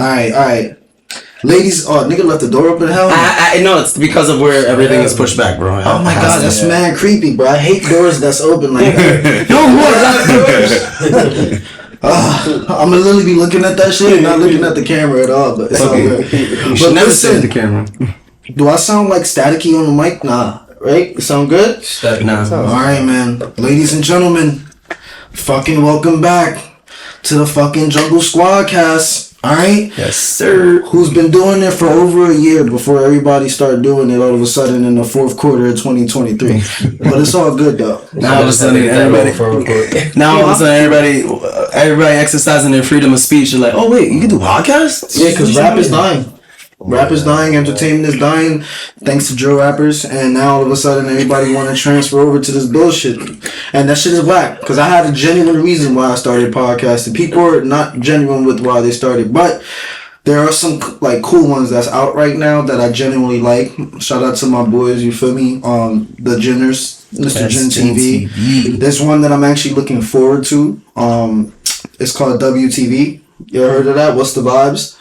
Alright. Ladies, nigga left the door open. Hell, I know it's because of where everything is pushed back, bro. Oh my god, that's mad creepy, bro. I hate doors that's open like that. No more doors. I'm gonna literally be looking at that shit, not looking at the camera at all. But it's all good. But never see the camera. Do I sound like staticky on the mic? Nah, right? It sound good? Nah. Alright, man. Ladies and gentlemen, fucking welcome back to the fucking Jungle Squad cast. Alright? Yes, sir. Who's been doing it for over a year before everybody started doing it all of a sudden in the fourth quarter of 2023. But it's all good though. Now all of a sudden everybody exercising their freedom of speech. You're like, oh wait, you can do podcasts? Yeah, because rap is dying. Rap is dying, entertainment is dying, thanks to drill rappers, and now all of a sudden everybody want to transfer over to this bullshit, and that shit is whack. Because I had a genuine reason why I started podcasting. People are not genuine with why they started, but there are some like cool ones that's out right now that I genuinely like. Shout out to my boys, you feel me? The Jenners, Mr. Jen TV. There's one that I'm actually looking forward to. It's called WTV. You ever heard of that? What's the vibes?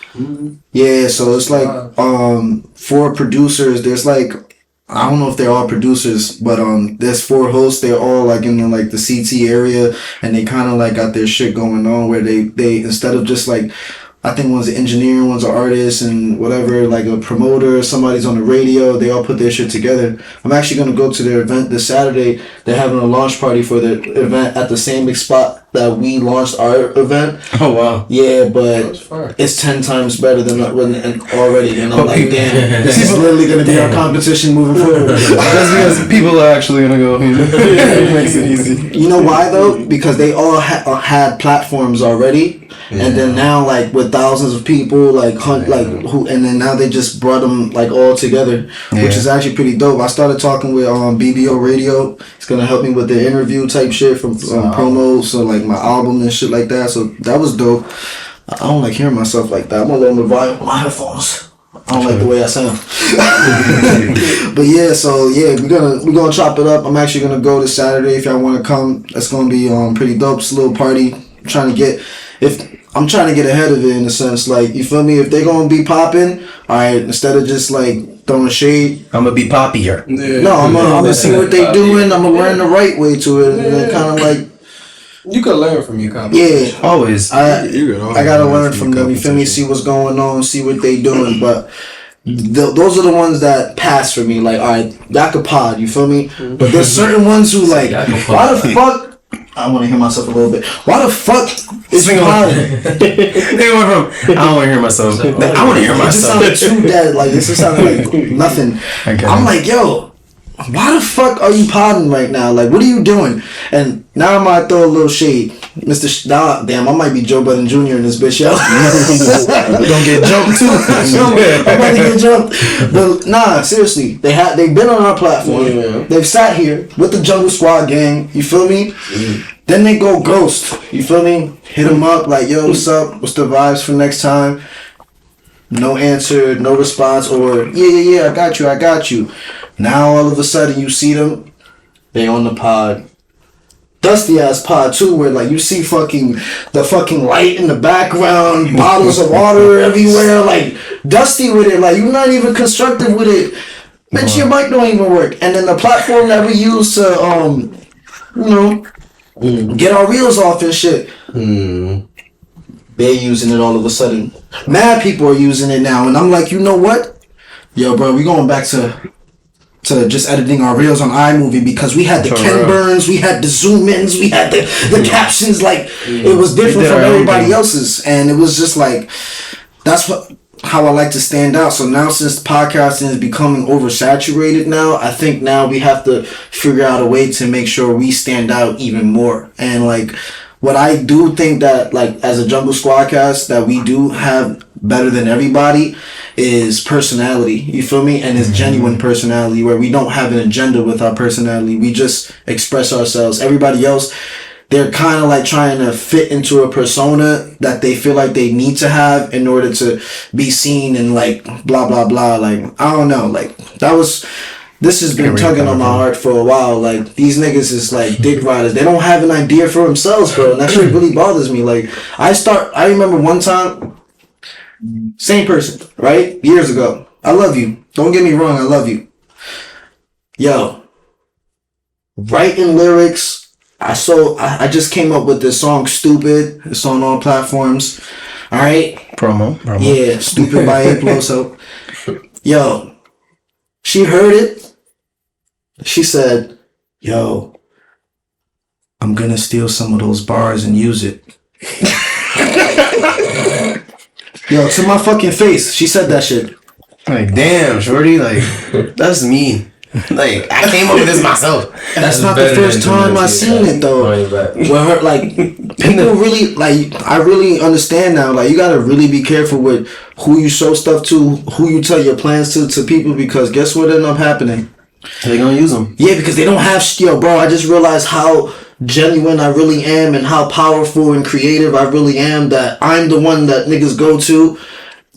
Yeah, so it's like 4 producers. There's like, I don't know if they're all producers, but there's 4 hosts. They're all like in the, like the CT area, and they kind of like got their shit going on where they instead of just like, I think one's an engineer, one's an artist, and whatever, like a promoter, somebody's on the radio. They all put their shit together. I'm actually gonna go to their event this Saturday. They're having a launch party for the event at the same spot that we launched our event. Oh wow! Yeah, but it's 10 times better than already. And I'm like, damn, this is literally gonna be our competition moving forward. That's because people are actually gonna go. It makes it easy. You know why though? Because they all had platforms already. Yeah. And then now, like with thousands of people, and then now they just brought them like all together, which is actually pretty dope. I started talking with BBO Radio. It's gonna help me with the interview type shit from promo, so like my album and shit like that. So that was dope. I don't like hearing myself like that. I'm gonna learn the volume on my headphones. I don't like the way I sound. But yeah, so yeah, we're gonna chop it up. I'm actually gonna go this Saturday if y'all wanna come. That's gonna be pretty dope. It's a little party. I'm trying to get ahead of it in a sense, like, you feel me? If they're gonna be popping, alright, instead of just like throwing shade, I'm gonna be poppier. Yeah. No, I'm gonna see what they doing. I'm gonna learn the right way to it, and then kind of like. You can learn from your competition. Yeah, always. I gotta learn from them. You feel me? See what's going on, see what they doing, but. Those are the ones that pass for me. Like, alright, that could pod, you feel me? But there's certain ones who like, why the fuck? I want to hear myself a little bit. Why the fuck is podding? They went from, I don't want to hear myself. I want to hear myself. It just sounded too dead. Like, it just sounded like nothing. I'm like, yo, why the fuck are you podding right now? Like, what are you doing? And now I might throw a little shade. Damn, I might be Joe Budden Jr. in this bitch, yo. Don't get jumped too. I'm about to get jumped. But nah, seriously, they've been on our platform. Yeah. They've sat here with the Jungle Squad gang. You feel me? Then they go ghost. You feel me? Hit them up like, yo, what's up? What's the vibes for next time? No answer, no response, or yeah, I got you. Now all of a sudden you see them, they on the pod. Dusty ass pod too, where like you see the fucking light in the background, bottles of water everywhere, like dusty with it, like you're not even constructive with it. Bitch, your mic don't even work. And then the platform that we use to get our reels off and shit. They're using it all of a sudden. Mad people are using it now, and I'm like, you know what? Yo, bro, we going back to just editing our reels on iMovie because we had the Ken Burns, we had the zoom ins, we had the captions, like it was different from everybody else's, and it was just like that's how I like to stand out. So now since podcasting is becoming oversaturated now, I think now we have to figure out a way to make sure we stand out even more. And like what I do think that like as a Jungle Squad cast that we do have better than everybody is personality, you feel me? And it's genuine personality where we don't have an agenda with our personality. We just express ourselves. Everybody else, they're kind of like trying to fit into a persona that they feel like they need to have in order to be seen and like blah, blah, blah. Like, I don't know. Like this has been tugging on my heart for a while. Like, these niggas is like dick riders. They don't have an idea for themselves, bro. And that shit really bothers me. Like, I remember one time, Same person, right? Years ago. I love you. Don't get me wrong, I love you. Yo, writing lyrics. I just came up with this song, Stupid. It's on all platforms. All right. Promo. Yeah, Stupid by Loso. Yo, she heard it. She said, yo, I'm gonna steal some of those bars and use it. Yo, to my fucking face, she said that shit. Like, damn, shorty, like, that's me. Like, I came up with this myself. That's not the first time I seen it though. Where her, like, people really, like, I really understand now. Like, you gotta really be careful with who you show stuff to, who you tell your plans to people, because guess what ended up happening? They gonna use them. Yeah, because they don't have yo, bro. I just realized how genuine I really am and how powerful and creative I really am. That I'm the one that niggas go to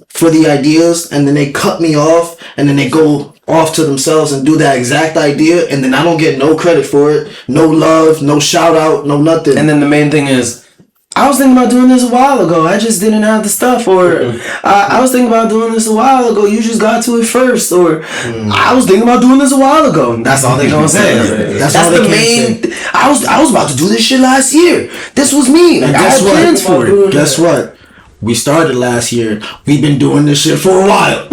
for the ideas, and then they cut me off, and then they go off to themselves and do that exact idea, and then I don't get no credit for it, no love, no shout out, no nothing. And then the main thing is, I was thinking about doing this a while ago. I just didn't have the stuff. Or I was thinking about doing this a while ago. You just got to it first. Or I was thinking about doing this a while ago. That's all they gonna say. That's the main. I was about to do this shit last year. This was me. Like, I had plans for it. Guess what? We started last year. We've been doing this shit for a while.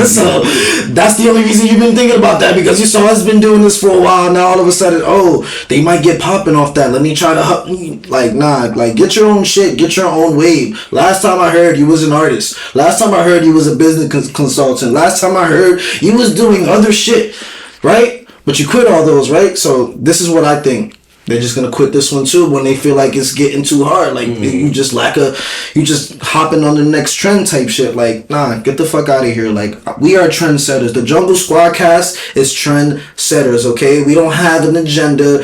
So that's the only reason you've been thinking about that, because you saw us been doing this for a while. Now all of a sudden, oh, they might get popping off that. Let me try to like, nah, like, get your own shit, get your own wave. Last time I heard you was an artist. Last time I heard you was a business consultant. Last time I heard you was doing other shit, right? But you quit all those, right? So this is what I think. They're just gonna quit this one too when they feel like it's getting too hard. Like, you just hopping on the next trend type shit. Like, nah, get the fuck out of here. Like, we are trendsetters. The Jungle Squad cast is trendsetters, okay? We don't have an agenda.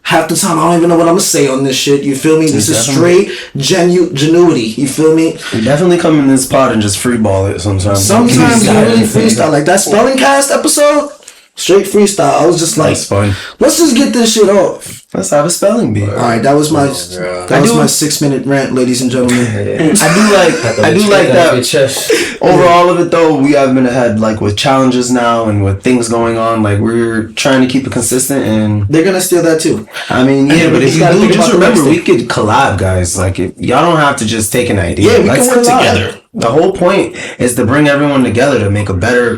Half the time, I don't even know what I'm gonna say on this shit. You feel me? This is straight genuity. You feel me? We definitely come in this pod and just freeball it sometimes. Sometimes you really freestyle. Like that spelling cast episode. Straight freestyle. I was just like, that's fun. Let's just get this shit off. Let's have a spelling bee. All right, that was my 6-minute rant, ladies and gentlemen. I do like that. Overall of it though, we have been ahead, like, with challenges now and with things going on. Like, we're trying to keep it consistent, and they're gonna steal that too. I mean, yeah, but if you do, just remember, we could collab, guys. Like, y'all don't have to just take an idea. Yeah, we can work together. The whole point is to bring everyone together to make a better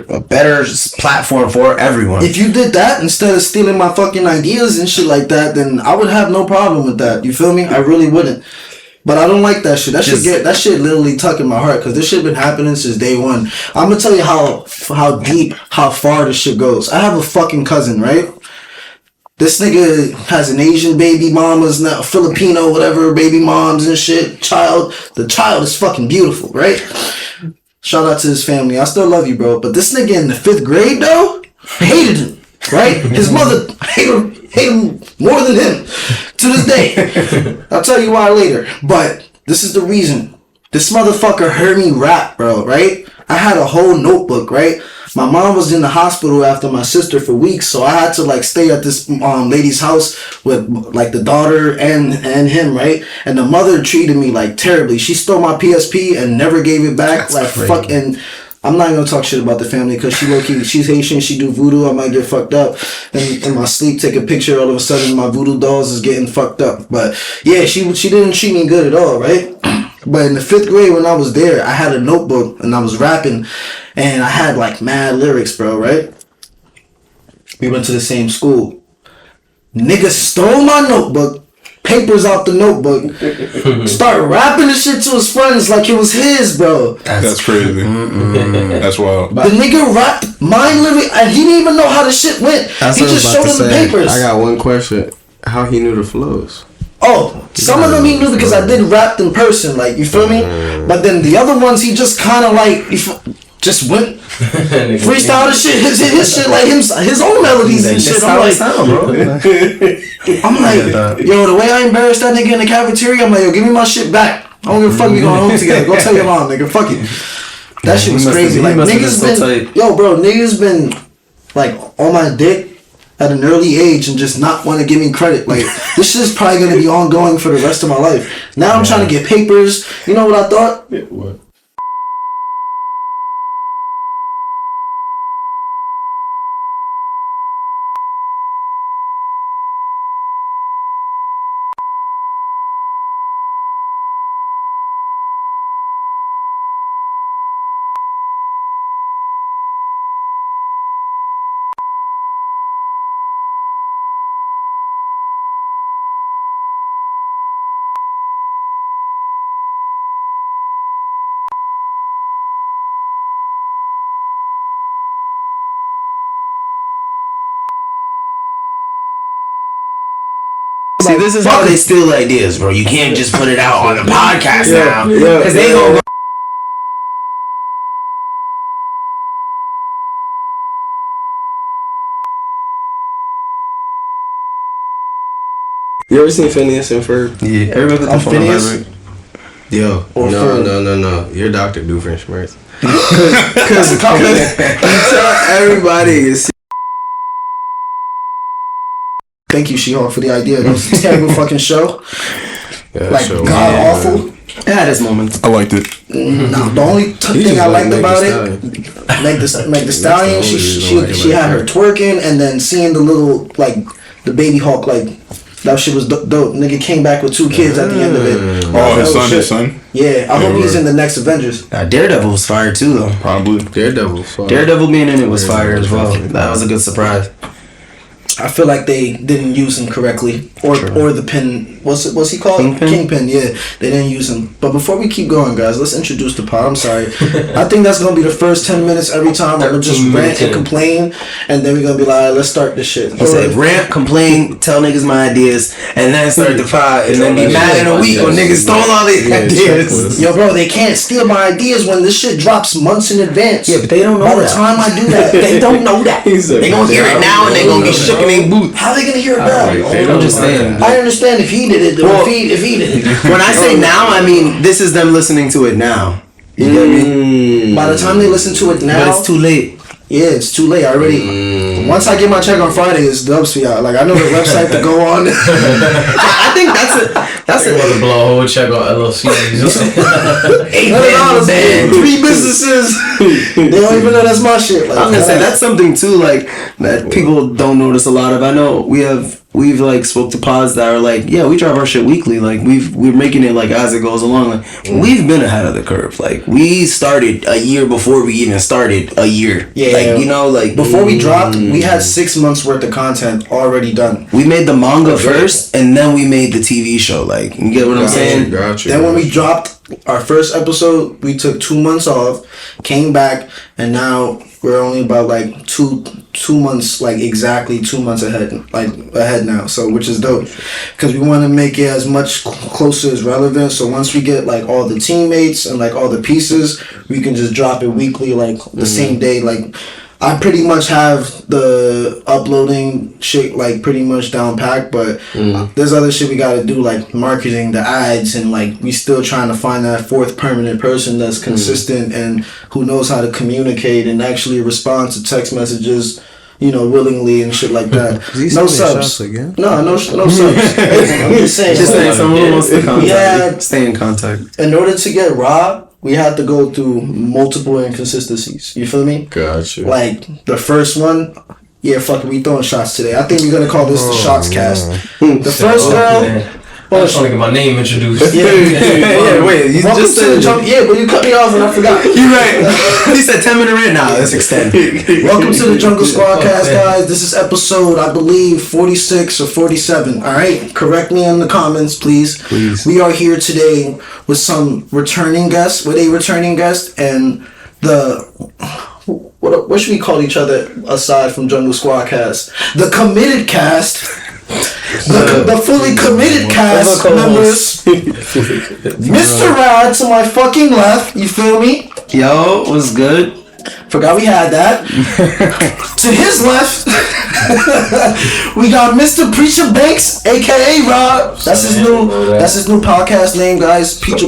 platform for everyone. If you did that instead of stealing my fucking ideas and shit like that, then I would have no problem with that. You feel me? I really wouldn't. But I don't like that shit. That shit literally tuck in my heart, because this shit been happening since day one. I'm gonna tell you how deep, how far this shit goes. I have a fucking cousin, right? This nigga has an Asian baby mamas, now Filipino, whatever, baby moms and shit. The child is fucking beautiful, right? Shout out to his family. I still love you, bro. But this nigga in the 5th grade, though, hated him, right? His mother hated him more than him to this day. I'll tell you why later. But this is the reason. This motherfucker heard me rap, bro, right? I had a whole notebook, right? My mom was in the hospital after my sister for weeks, so I had to like stay at this lady's house with like the daughter and him, right? And the mother treated me like terribly. She stole my PSP and never gave it back. That's like crazy. Fuck. And I'm not gonna talk shit about the family, because she's Haitian. She do voodoo. I might get fucked up and in my sleep take a picture. All of a sudden my voodoo dolls is getting fucked up. But yeah, she didn't treat me good at all, right? But in the 5th grade when I was there, I had a notebook and I was rapping, and I had like mad lyrics, bro, right? We went to the same school. Nigga stole my notebook, papers out the notebook, start rapping the shit to his friends like it was his, bro. That's crazy. That's wild. The nigga rapped my lyric, and he didn't even know how the shit went. He just showed him the papers. I got one question. How he knew the flows? Oh, some of them he knew because I did rap in person, like, you feel me? But then the other ones, he just kind of like, just went freestyle the shit, his shit, like his own melodies and shit. I'm like, yo, the way I embarrassed that nigga in the cafeteria, I'm like, yo, give me my shit back. I don't give a fuck, we going home together. Go tell your mom, nigga, fuck it. That shit was crazy. Like, niggas been, yo, bro, niggas been like on my dick at an early age and just not want to give me credit. Like, this shit's probably going to be ongoing for the rest of my life. Now I'm trying to get papers. You know what I thought? What? See, this is how they steal ideas, bro. You can't just put it out on a podcast now. Because they gonna go. You ever seen Phineas and Ferb? Yeah, everybody I'm Phineas. Yo, Or no. You're Dr. Doofenshmirtz. Because You tell everybody is. thank you, She-Hulk, for the idea. That was a terrible fucking show. Yeah, Like, so, god awful. It had its moments. I liked it. No, the only thing I liked about it, Meg the Stallion, That's the only reason she why I she like had her twerking, and then seeing the little, like, the baby Hulk, like, that shit was dope. Nigga came back with 2 kids at the end of it. Oh, his son, shit. his son. Yeah, I hope he's in the next Avengers. Daredevil was fire too, though. Probably. Daredevil. Daredevil being in it was fire as well. That was a good surprise. I feel like they didn't use him correctly, or the pin. What's he called? Kingpin. Yeah, they didn't use him. But before we keep going, guys, let's introduce the pod. I'm sorry. I think that's gonna be the first 10 minutes every time. We're gonna just rant and complain, and then we're gonna be like, let's start this shit. I said rant, complain, tell niggas my ideas, and then start the pod, and then be mad in a week when niggas stole all these ideas. Yo, bro, they can't steal my ideas when this shit drops months in advance. Yeah, but they don't know By the that. time I do that, they don't know that. They gonna hear it now, and they gonna be shook in their boots. How they gonna hear it now? I'm just saying. I understand if he did it, Well, if he did it. When I say now, I mean this is them listening to it now. You get me? By the time they listen to it now, But it's too late. yeah, it's too late. I already. Once I get my check on Friday, it's dubs for y'all. Like I know the website to go on. I think that's They want to blow a whole check on LLCs. $8 3 businesses. They don't even know that's my shit. Like, I'm gonna say that's something too, like that people don't notice a lot of. I know we've like spoke to pods that are like, yeah, we drive our shit weekly. Like we're making it like as it goes along. Like we've been ahead of the curve. Like we started a year before we even started a year. Yeah, like you know, like before we dropped, we had 6 months worth of content already done. we made the manga first, and then we made the TV show. Like you get what I'm saying? Gotcha. Then when we dropped our first episode, we took 2 months off, came back, and now we're only about like two months, like exactly 2 months ahead now. So which is dope, because we want to make it as much closer as relevant. So once we get like all the teammates and like all the pieces, we can just drop it weekly, like the same day. Like I pretty much have the uploading shit like pretty much down packed, but there's other shit we gotta do, like marketing, the ads, and like we still trying to find that fourth permanent person that's consistent and who knows how to communicate and actually respond to text messages, you know, willingly and shit like that. No subs. Again? No subs. I'm just saying. Just saying, someone wants to contact. Yeah. Stay in contact. In order to get Rob, we had to go through multiple inconsistencies. You feel me? Gotcha. Like the first one, yeah, fuck it, we throwing shots today. I think we're gonna call this the shots cast. The first girl. I just want to get my name introduced. Yeah, wait, you Welcome just to the said jungle. Yeah, but you cut me off and I forgot. you're right. He said 10 minute rant now. Let's extend. Welcome to the Jungle Squad cast, guys. This is episode, I believe, 46 or 47. All right, correct me in the comments, please. We are here today with some returning guests, and what should we call each other aside from Jungle Squad cast? The committed cast. The fully committed cast members. Mr. Rad to my fucking left, you feel me? Yo, what's good? Forgot we had that. To his left, we got Mr. Preacher Banks, aka Rob. That's his new podcast name, guys. Preacher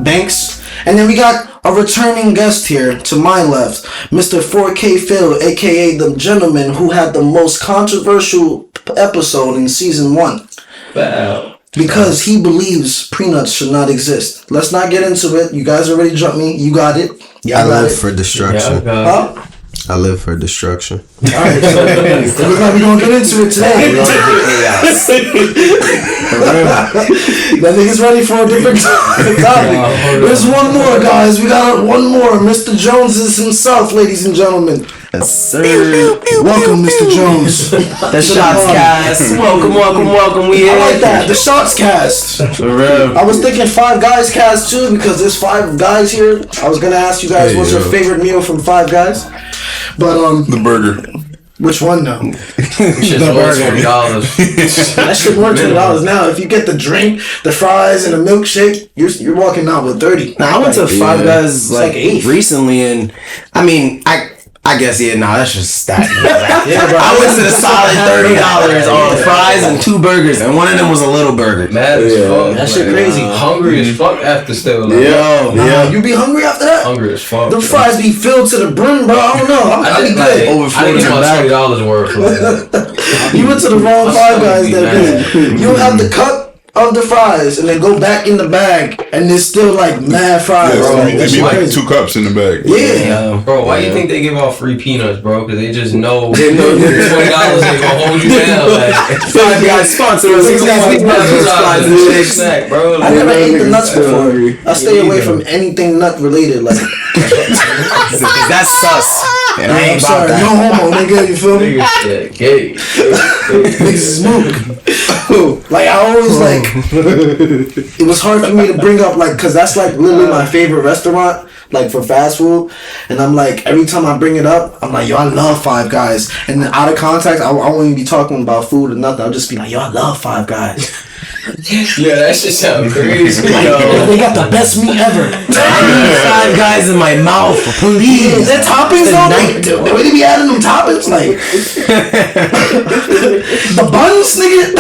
Banks. And then we got a returning guest here to my left, Mr. 4kPhil, aka the gentleman who had the most controversial episode in season 1. Wow. Because he believes prenups should not exist. Let's not get into it. You guys already jumped me. You got it. I live for destruction. Huh? I live for destruction. Alright, so it looks like we're gonna get into it today. That nigga's ready for a different topic. There's one more, guys. We got one more. Mr. Jones is himself, ladies and gentlemen. Yes, sir. Welcome, Mr. Jones. The shots cast. Welcome. We I here. like that. The shots cast. For real. I was thinking Five Guys cast too, because there's 5 guys here. I was gonna ask you guys what's your favorite meal from 5 Guys, but The burger. Which one though? Shit's worth $20. That shit worth $20 now. If you get the drink, the fries, and the milkshake, you're walking out with 30. Now I went to Five Guys like eight. recently, and I mean I guess that's just that. Yeah, bro. I went to the solid $30 on fries and 2 burgers, and one of them was a little burger. Mad as fuck. That shit crazy. Hungry as fuck after still. Like, You be hungry after that? Hungry as fuck. The fries be filled to the brim, bro. I don't know. I be good. I didn't get my $20 worth. Like, You went to the wrong Five Guys that day. You have the cup of the fries and then go back in the bag and there's still like mad fries. Yeah, Like, they be like 2 cups in the bag. Yeah. bro, why you think they give out free peanuts, bro? Because they just know $20 they gonna hold you down. Like, Five Guys sponsor us. snack, bro. I never ate the nuts before. I stay away from anything nut related. Like That's sus. And I I'm ain't sorry, about that. no homo, nigga. You feel me? Niggas gay. Niggas smoke. Like I always like. It was hard for me to bring up like, cause that's like literally my favorite restaurant, like for fast food. And I'm like, every time I bring it up, I'm like, yo, I love Five Guys. And then out of context, I won't even be talking about food or nothing. I'll just be like, yo, I love Five Guys. Yeah, that shit sound crazy. Yo, they got the best meat ever. I need Five Guys in my mouth, please. Their toppings though, the way they be adding them toppings, like the buns, nigga.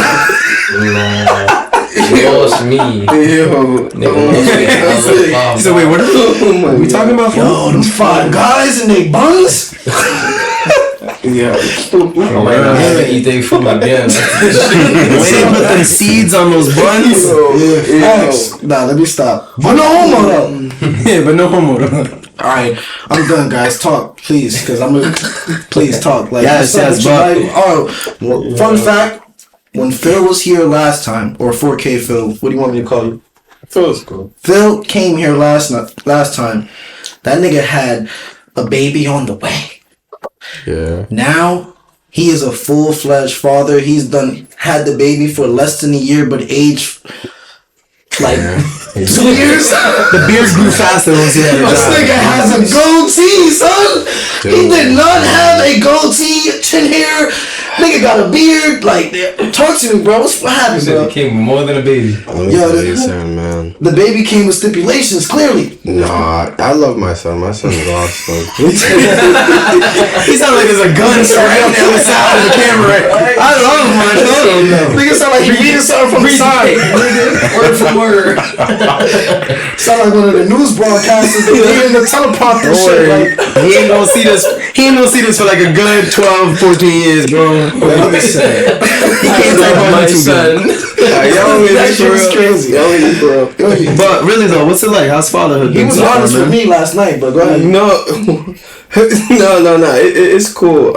You lost me. He said, wait, what are we talking about? Yo, them Five Guys and they buns. Yeah. I might not have to eat their food again. They didn't put them seeds on those buns. Facts. Nah, let me stop. But no homo though. Yeah, but no homo. Alright, I'm done, guys. Talk, please, because I'm gonna please talk. Like, Yes, but well, fun fact: when Phil was here last time, or 4kPhil, what do you want me to call you? Phil's cool. Phil came here last time. That nigga had a baby on the way. Yeah. Now he is a full-fledged father. He's had the baby for less than a year, but aged like 2 years. The beards grew faster once he had a This job. nigga has a goatee, son. He did not have a goatee, chin hair. Nigga got a beard. Like, talk to me, bro. What happened, He bro? came more than a baby. Let me tell you something, man. The baby came with stipulations, clearly. Nah, I love my son. My son's awesome. He sounds like there's a gun right on the other side of the camera. I love my son. Nigga sound like he reading something from the side. Word for word. Sound like one of the news broadcasters. They reading the teleprompter shit. Like, He ain't gonna see this. He ain't gonna see this for like a good 12, 14 years, bro. He can't type on My YouTube. son. that shit was crazy. But really though, what's it like? How's fatherhood? He been was so far, honest with man? me last night, but go ahead. No, no. It's cool.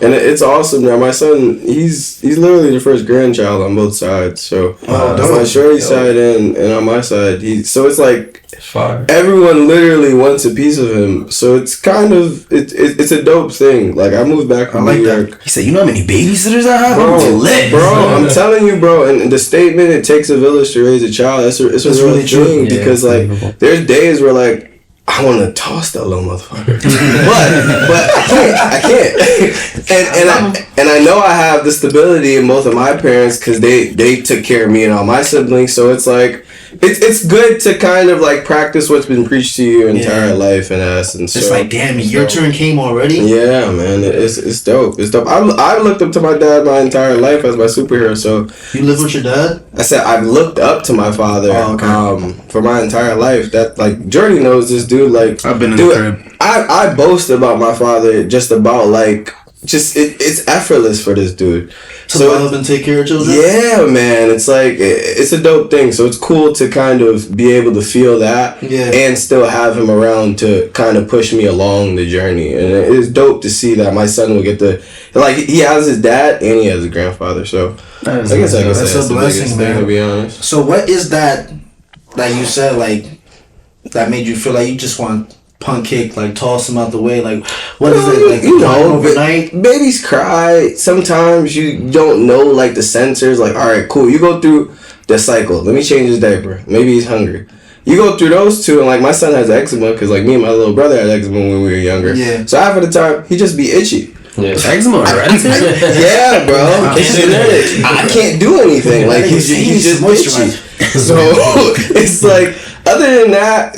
And it's awesome now. My son, he's literally the first grandchild on both sides. So on my shorty side and on my side, so it's like Fire. everyone literally wants a piece of him. So it's kind of it's a dope thing. Like I moved back from New York. He said, "You know how many babysitters I have? Bro, I'm lit, I'm telling you, bro. And the statement, "It takes a village to raise a child." It's a real really true. thing Yeah, because like there's days where like I want to toss that little motherfucker, but I can't. And I know I have the stability in both of my parents because they took care of me and all my siblings. So it's like it's good to kind of like practice what's been preached to you your entire life in essence. It's So, like, damn, your turn came already. yeah, man, it's dope. It's dope. I've looked up to my dad my entire life as my superhero. So You live with your dad? I said I've looked up to my father for my entire life. That like Jordy knows this dude. Like I've been in the crib. I boast about my father just about like it's effortless for this dude. To love and take care of children? Yeah, man, it's like it's a dope thing. So it's cool to kind of be able to feel that and still have him around to kind of push me along the journey. And it's dope to see that my son will get the like he has his dad and he has a grandfather. So I guess I can say That's that's a the blessing, biggest man. thing, to be honest. So what is that you said, like, that made you feel like you just want punk kick, like toss him out the way? Like, what is it? Like, You know, overnight? babies cry. Sometimes you don't know like the sensors. Like, all right, cool. You go through the cycle. Let me change his diaper. Maybe he's hungry. You go through those two, and like my son has eczema because like me and my little brother had eczema when we were younger. Yeah. So half of the time he just be itchy. Eczema hereditary? Yeah, bro. It's genetic. I can't do anything. Like he's just itchy. So it's like, other than that,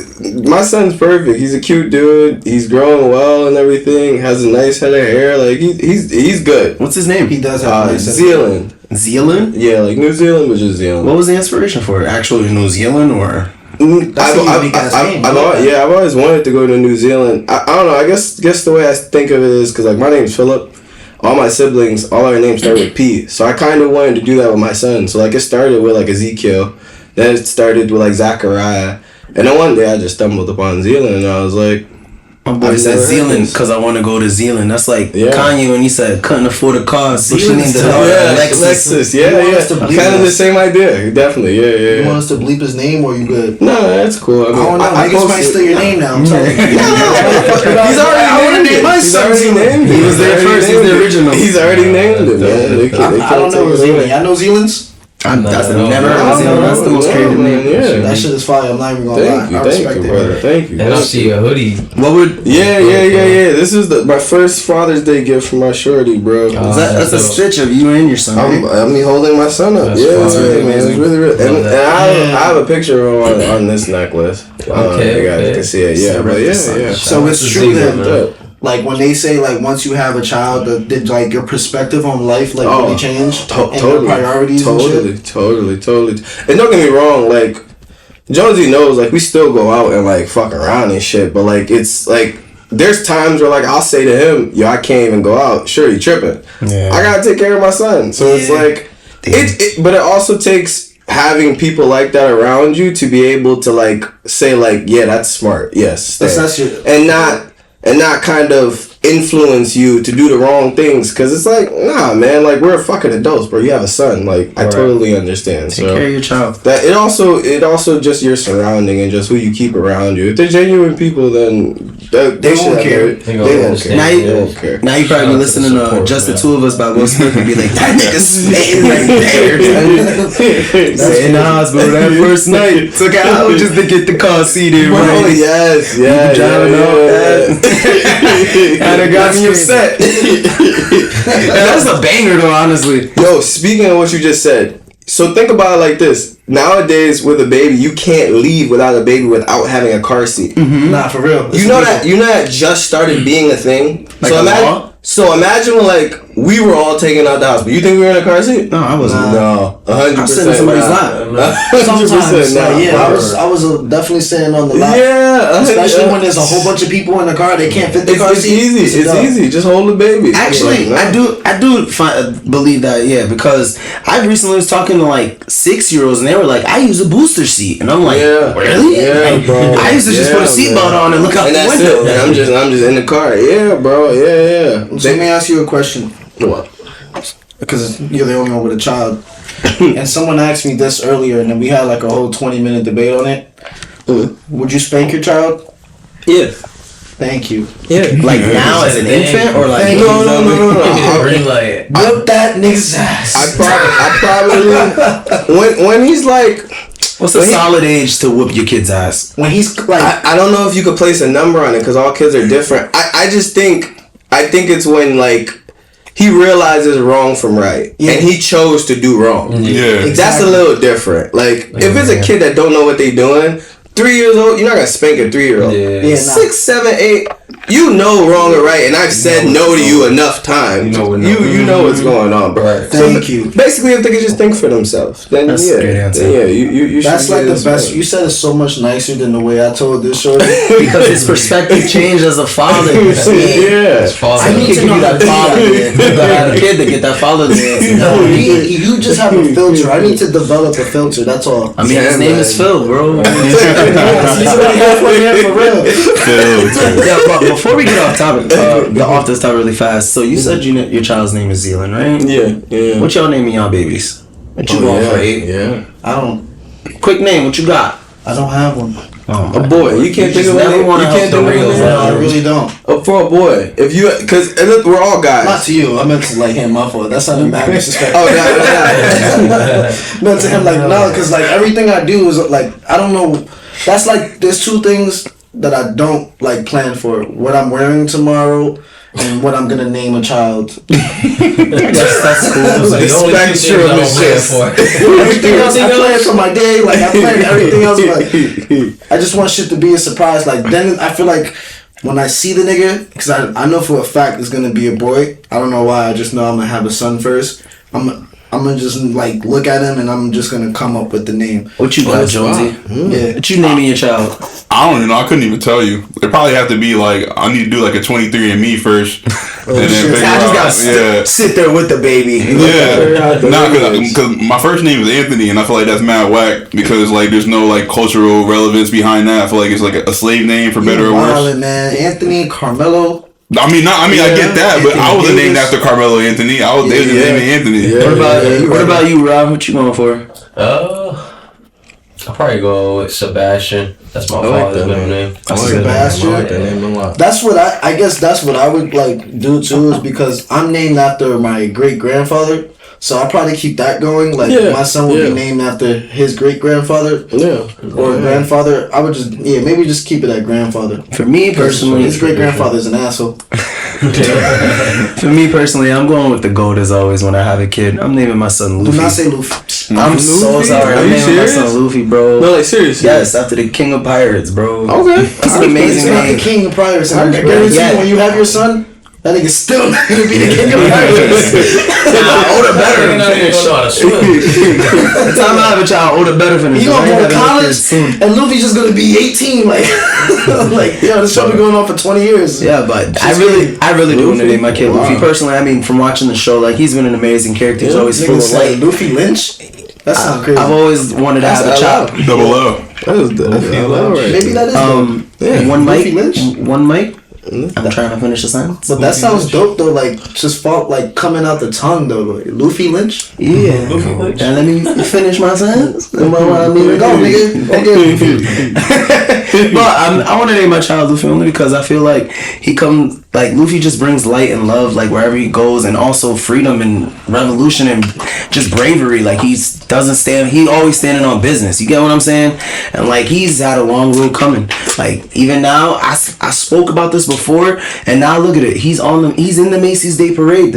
my son's perfect. He's a cute dude. He's growing well and everything. Has a nice head of hair. Like he's good. What's his name? He does have a nice Zealand. Zealand? Yeah, like New Zealand, but just Zealand. What was the inspiration for it? Actually New Zealand or? I've always wanted to go to New Zealand. I don't know. I guess the way I think of it is because like my name's Philip. All my siblings, all our names start with P. So I kind of wanted to do that with my son. So like it started with like Ezekiel. Then it started with like Zachariah. And then one day I just stumbled upon Zealand and I was like, my boy said Zealand because I want to go to Zealand. That's like Kanye when he said couldn't afford a car, so she named the Lexus. Kind of the same idea. Definitely. Yeah. You want us to bleep his name or you good? No, that's cool. I don't know. I guess might steal your name now. I'm telling you. He's already named my son. He was there first. He's the original. He's already named it, man. I don't know Zealand. I know Zealand's. Never heard of Zealand. That's the most creative name. Yeah. That shit is fire. I'm not even gonna lie. I respect it, brother. Thank you. And I see a hoodie. What would? Yeah. This is my first Father's Day gift from my shorty, bro. That's a stitch of you and your son. I'm holding my son up. That's man. amazing. It's really. And I have a picture of him on this necklace. Okay. You guys can see it. Yeah, but yeah. So it's true that. Like when they say like once you have a child, did like your perspective on life like really change? And your priorities totally. and shit? Totally. And don't get me wrong, like Jonesy knows like we still go out and like fuck around and shit, but like it's like there's times where like I'll say to him, yo, I can't even go out. Sure, you tripping. Yeah. I gotta take care of my son. So it's like but it also takes having people like that around you to be able to like say like, yeah, that's smart. Yes. That's your, and not kind of influence you to do the wrong things, because it's like, nah, man, like we're fucking adults, bro. You have a son, like I totally understand. Take care of your child. That it also just your surrounding and just who you keep around you. If they're genuine people, then they won't care. They won't care. Now you probably be listening to Just the Two of Us by Will Smith and be like, that nigga spitting right there. Saying the hospital that first night took an hour just to get the car seated right. Oh yes, driving off that. And it got me upset. That's a banger though, honestly. Yo, speaking of what you just said, so think about it like this. Nowadays with a baby, you can't leave without a baby without having a car seat. Mm-hmm. Nah, for real. You know that just started being a thing? Like so imagine when like we were all taken out the hospital. You think we were in a car seat? No, I wasn't. No, 100%. I'm sitting in somebody's lap. Sometimes, I was definitely sitting on the lap. Yeah, especially when there's a whole bunch of people in the car, they can't fit the car seat. It's easy. Just hold the baby. Actually, I do believe that. Yeah, because I recently was talking to like 6-year-olds and they were like, I use a booster seat, and I'm like, really? Yeah, bro. I used to just put a seatbelt on and look out the window. And I'm just in the car. Yeah, bro. Yeah. So let me ask you a question. What? Because you're the only one with a child. And someone asked me this earlier, and then we had like a whole 20-minute debate on it. Would you spank your child? Yeah. Thank you. Yeah. Like now as an infant or like no. Whip that nigga's ass. I probably when he's like, what's a solid age to whoop your kid's ass? When he's like, I don't know if you could place a number on it because all kids are different. I think it's when like he realizes wrong from right, and he chose to do wrong. Yeah, exactly. That's a little different. Like if it's a kid that don't know what they doing, 3 years old, you're not gonna spank a 3-year-old. Yeah. 6, 7, 8. You know wrong or right, and I've said no to you enough times. You know what's going on, bro. Right. Thank you. Basically, if they could just think for themselves, then that's a great answer. Yeah, you that's like the best. You said it so much nicer than the way I told this shorty. Because his perspective changed as a father. Yeah, I need to know that father. You gotta have a kid to get that father there. No, you just have a filter. I need to develop a filter. That's all. I mean, his name is Phil, bro. For real. Yeah, but before we get off topic, off this topic really fast. So you said your child's name is Zealand, right? Yeah. What y'all naming y'all babies? What you going for 8? Yeah. I don't. Quick name. What you got? I don't have one. A boy. You can't think of a name. You can't think of a name. No, I really don't. For a boy, if you, because we're all guys. Not to you. I meant to like him. My fault. That's not a mad disrespect. Oh no. Meant to him like no, because like everything I do is like I don't know. That's like there's two things that I don't like plan for. What I'm wearing tomorrow and what I'm gonna name a child. That's cool. Like, the only two things I don't plan for. Everything else I plan for my day. Like I plan everything else. But I just want shit to be a surprise. Like then I feel like when I see the nigga, because I know for a fact it's gonna be a boy. I don't know why. I just know I'm gonna have a son first. I'm gonna just like look at him and I'm just gonna come up with the name. What you got, Jonesy? Yeah. What you naming your child? I don't even know. I couldn't even tell you. It probably have to be like I need to do like a 23andMe first, and then shit. figure I just out. gotta sit there with the baby. Yeah, nah, because my first name is Anthony, and I feel like that's mad whack because like there's no like cultural relevance behind that. I feel like it's like a slave name for better or worse. Wildin', man. Anthony, Carmelo. I mean, I get that, but I wasn't named after Carmelo Anthony. They was named me Anthony. What about you, Rob? What you going for? I'll probably go with Sebastian. That's my father's middle name. Sebastian. I like that name a lot. That's what I guess that's what I would like do too, is because I'm named after my great grandfather. So I'll probably keep that going. Like my son would be named after his great grandfather. Or grandfather. I would just maybe just keep it at grandfather. For me personally, his great grandfather's an asshole. For me personally, I'm going with the GOAT as always when I have a kid. I'm naming my son Luffy. Do not say Luffy. I'm so sorry. I'm naming my son Luffy, bro. No, like seriously. Yes, after the King of Pirates, bro. Okay. That's an amazing He's not name. the king of pirates. And I guarantee you, when you have your son, that nigga's still not gonna be the king of pirates. Older better You're not even know how to swim. The time I have a child, older better for me. He gonna go to college, and Luffy's just gonna be 18. Like, this show been going on for 20 years. Yeah, but I really do want to name my kid Luffy. Personally, I mean, from watching the show, like he's been an amazing character. He's always full of light. Luffy Lynch. That sounds crazy. I've always wanted to have a child. Double O. That is the Maybe that is dope. One Luffy mic. Lynch? One mic. I'm trying to finish the sentence. But that sounds dope though. Like just like coming out the tongue though. Like, Luffy Lynch. Yeah. Luffy Lynch. And let me finish my sentence. Go, nigga. But I want to name my child Luffy only because I feel like Luffy just brings light and love like wherever he goes, and also freedom and revolution and just bravery. Like he always standing on business. You get what I'm saying? And like he's had a long road coming. Like even now, I spoke about this before, and now look at it. He's in the Macy's Day Parade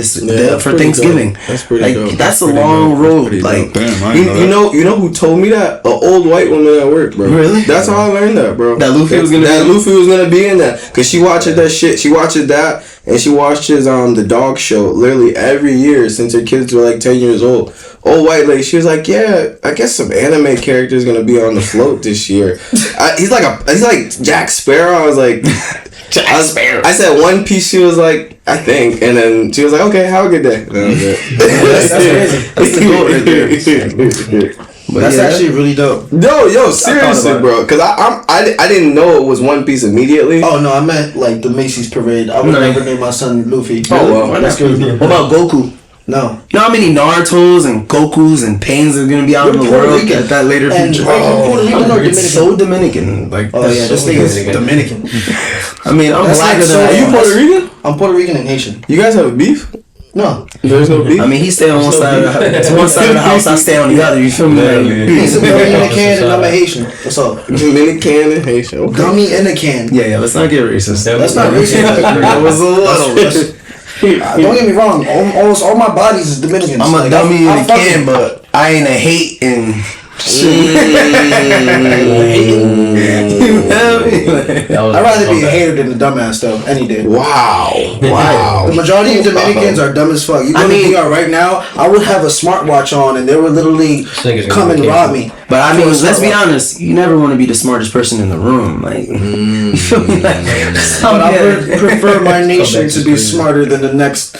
for Thanksgiving. Dope. That's pretty dope. That's a long road. Like Damn, you know who told me that? An old white woman at work, bro. Really? That's how I learned that, bro. That Luffy was gonna be in that, cause she watches that shit. She watches that, and she watches the dog show literally every year since her kids were like 10 years old. Old white lady, she was like, yeah, I guess some anime character is gonna be on the float this year. He's like Jack Sparrow. I was like, Sparrow. I said One Piece. She was like, I think, and then she was like, okay, have a good day. That was it. That's the goal right there. But that's actually really dope. No, seriously, bro. Cause I didn't know it was One Piece immediately. Oh no, I meant like the Macy's parade. I would never name my son Luffy. Oh well, that's good. What about Goku? No. You know how many Naruto's and Goku's and Pains are gonna be out in the Puerto world Rican. at that later And future? Puerto Rican or Dominican? So Dominican. Like, Oh yeah, this thing is Dominican. Dominican. I mean, I'm That's blacker like than so- I Are you am. Puerto Rican? I'm Puerto Rican and Haitian. You guys have a beef? No. There's no beef. I mean, he stay on one side of the house, I stay on the other. You feel me? He's a Dominican and I'm a Haitian. What's up? Dominican and Haitian. Okay. Gummy in a can. Yeah. Let's not get racist. That's not racist. That was a little. Don't get me wrong. Almost all my bodies is Dominican. I'm a dummy in a can, but I ain't a hate in. I'd rather be a hater than a dumbass though, any day. Wow. The majority of Dominicans are dumb as fuck. You go to DR right now, I would have a smartwatch on and they would literally come and rob me. But I mean, let's be honest. You never want to be the smartest person in the room. Like, you feel me? But I would prefer my nation to be smarter than the next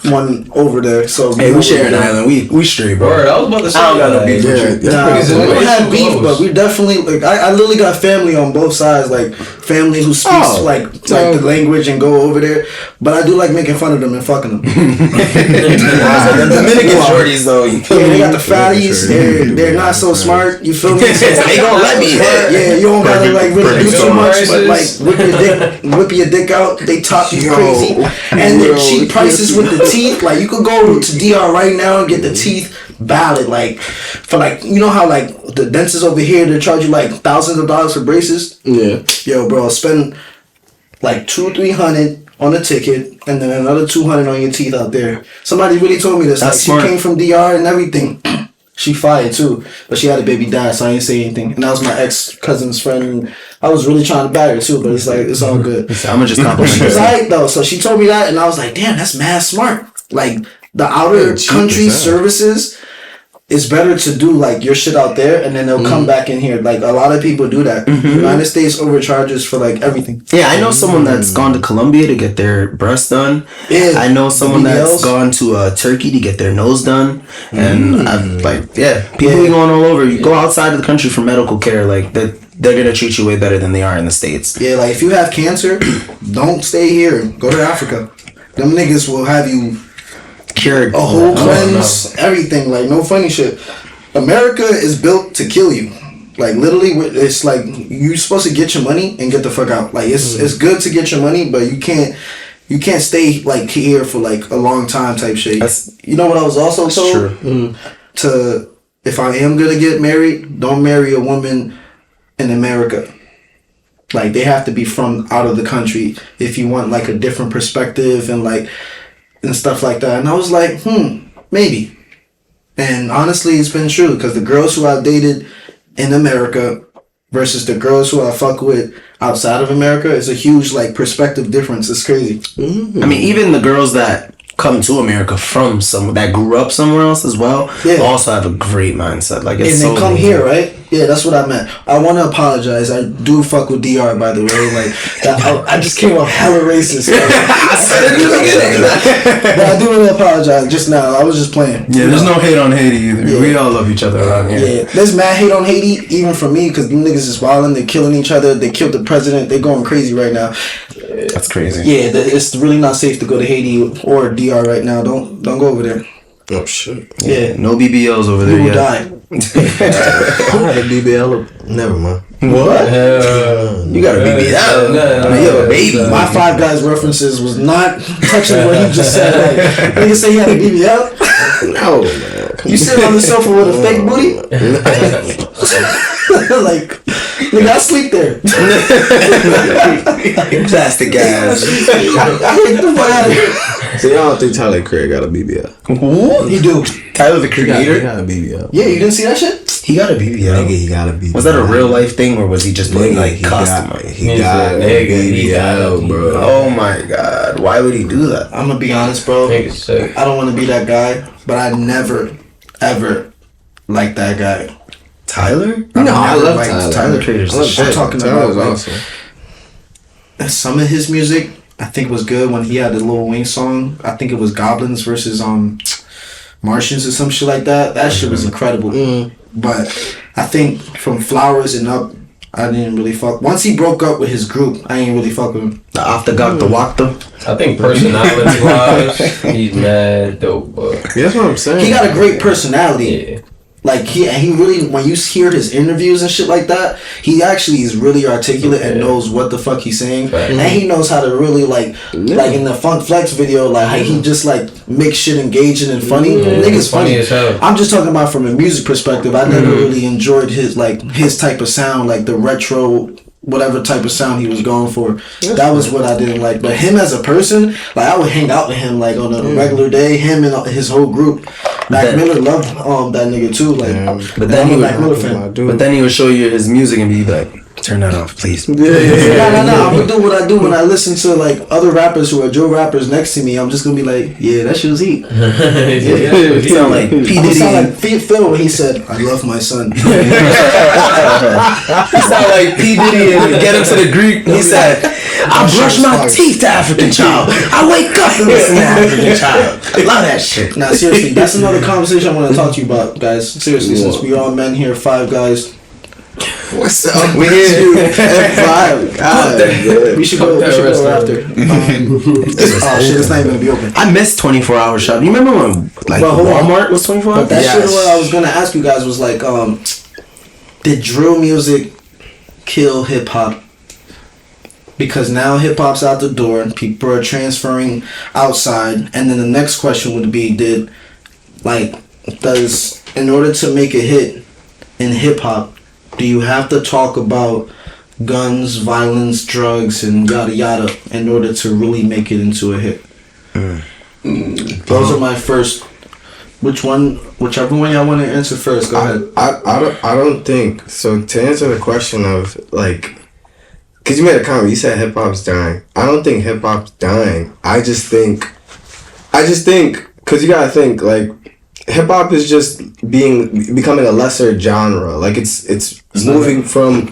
one over there. So Hey, we share an island. We straight, bro. Word, I was about to say. I don't got no beef with you. Nah, It's we don't have beef, close. but we definitely like. I literally got family on both sides, like family who speaks like the language and go over there. But I do like making fun of them and fucking them. The Dominican shorties, though. You feel Yeah, they me? got the fatties. They're not so smart. You feel me? They gonna let me hit. Yeah, you don't gotta like really do too much, but like Prices. whip your dick out. They top you crazy, and they're cheap prices with the teeth, like you could go to DR right now and get the teeth valid, like for like you know how like the dentists over here they charge you like thousands of dollars for braces. Yeah. Yo, bro, spend like $200-300 on a ticket and then another $200 on your teeth out there. Somebody really told me this. That's like smart. she came from DR and everything. She fired too, but she had a baby dad, so I didn't say anything. And that was my ex cousin's friend. And I was really trying to bag her too, but it's like it's all good. I'm gonna just compliment She was her. alright though, so she told me that, and I was like, damn, that's mad smart. Like the outer cheap country as hell. services. It's better to do like your shit out there and then they'll come back in here. Like a lot of people do that. The United States overcharges for like everything. Yeah, I know someone that's gone to Colombia to get their breasts done. Yeah. I know someone that's BBLs. gone to Turkey to get their nose done. And I'm like, yeah, people be going all over. You go outside of the country for medical care, like they're gonna treat you way better than they are in the States. Yeah, like if you have cancer, don't stay here. Go to Africa. Them niggas will have you Cured. a whole cleanse, everything. Like no funny shit. America is built to kill you. Like literally, it's like you're supposed to get your money and get the fuck out. Like it's good to get your money, but you can't stay like here for like a long time type shit. You know what I was also told? true. To if I am gonna get married, don't marry a woman in America. Like they have to be from out of the country if you want like a different perspective and like and stuff like that. And I was like, maybe. And honestly, it's been true because the girls who I've dated in America versus the girls who I fuck with outside of America is a huge like perspective difference. It's crazy. I mean, even the girls that come to America from somewhere that grew up somewhere else as well, also have a great mindset. Like it's and so they come amazing. here, right? Yeah, that's what I meant. I want to apologize. I do fuck with DR, by the way. Like, I just came off hella racist. I said it in the beginning. But I do want to apologize just now. I was just playing. Yeah, there's no hate on Haiti either. Yeah. We all love each other around here. Yeah, there's mad hate on Haiti, even from me, because them niggas is wilding. They're killing each other. They killed the president. They're going crazy right now. That's crazy. Yeah, it's really not safe to go to Haiti or DR right now. Don't go over there. Oh shit. Yeah, No BBLs over there you will yet. die. I had a BBL. Never mind. What? You got a BBL. I mean, you have a baby. My Five Guys references was not touching what he just said. Like, nigga say he had a BBL. No, man. You sit on the sofa with a fake booty? Like, nigga, I sleep there. Plastic ass. Get the fuck out of here. So y'all don't think Tyler Craig got a BBL? Who? He do. Tyler the He Creator? got a BBL. Yeah, you didn't see that shit? He got a BBL. Nigga, he got a BBL. Was that a real life thing or was he just playing like he costume? got a BBL, bro. Oh my god. Why would he do that? I'm gonna be honest, bro. Nigga's sick. I don't want to be that guy, but I never, ever liked that guy. Tyler? No, I never love liked Tyler. Tyler Creator's I love the shit. I'm talking Tyler's about, like, awesome. Some of his music I think was good when he had the Lil Wayne song. I think it was Goblins versus Martians or some shit like that. That shit was incredible. But I think from Flowers and up, I didn't really fuck. Once he broke up with his group, I ain't really fuck with him. The Off the Gok, the Walk the. I think personality wise, he's mad dope, but Yeah, that's what I'm saying. He got a great personality. yeah. Like he really, when you hear his interviews and shit like that, he actually is really articulate and knows what the fuck he's saying, and he knows how to really like in the Funk Flex video, like how he just like makes shit engaging and funny. Nigga's funny. As hell. I'm just talking about from a music perspective. I never really enjoyed his type of sound, like the retro whatever type of sound he was going for. That was what I didn't like. But him as a person, like I would hang out with him like on a regular day. Him and his whole group. Mac Miller loved that nigga too. Like, But then I'm a he Mac Miller fan. But then he would show you his music and be like, turn that off, please. No. I'm gonna do what I do when I listen to like other rappers who are Joe rappers next to me. I'm just gonna be like, yeah, that shit was heat. It sound like P. I'm gonna Diddy. sound like Phil when he said, "I love my son." He sound like P. Diddy and Get Him to the Greek. He said, I brush my teeth to African Child. I wake up and listen to African Child. Love that shit. Nah, seriously, that's another conversation I want to talk to you about, guys. Seriously, since we all men here, Five Guys. What's up? We here at 5. God, We should go after. Oh shit, it's not even gonna be open. I missed 24-hour shop. You remember when like Well, hold on. Walmart was 24 hours? But that shit, what I was gonna ask you guys was like, did drill music kill hip hop? because now hip hop's out the door and people are transferring outside. And then the next question would be, in order to make a hit in hip hop, do you have to talk about guns, violence, drugs, and yada yada in order to really make it into a hit? Those are my first. Whichever one y'all want to answer first, go ahead. I don't think so. To answer the question of like, because you made a comment, you said hip hop's dying. I don't think hip hop's dying. I just think, because you gotta think like, hip hop is just becoming a lesser genre. Like it's moving from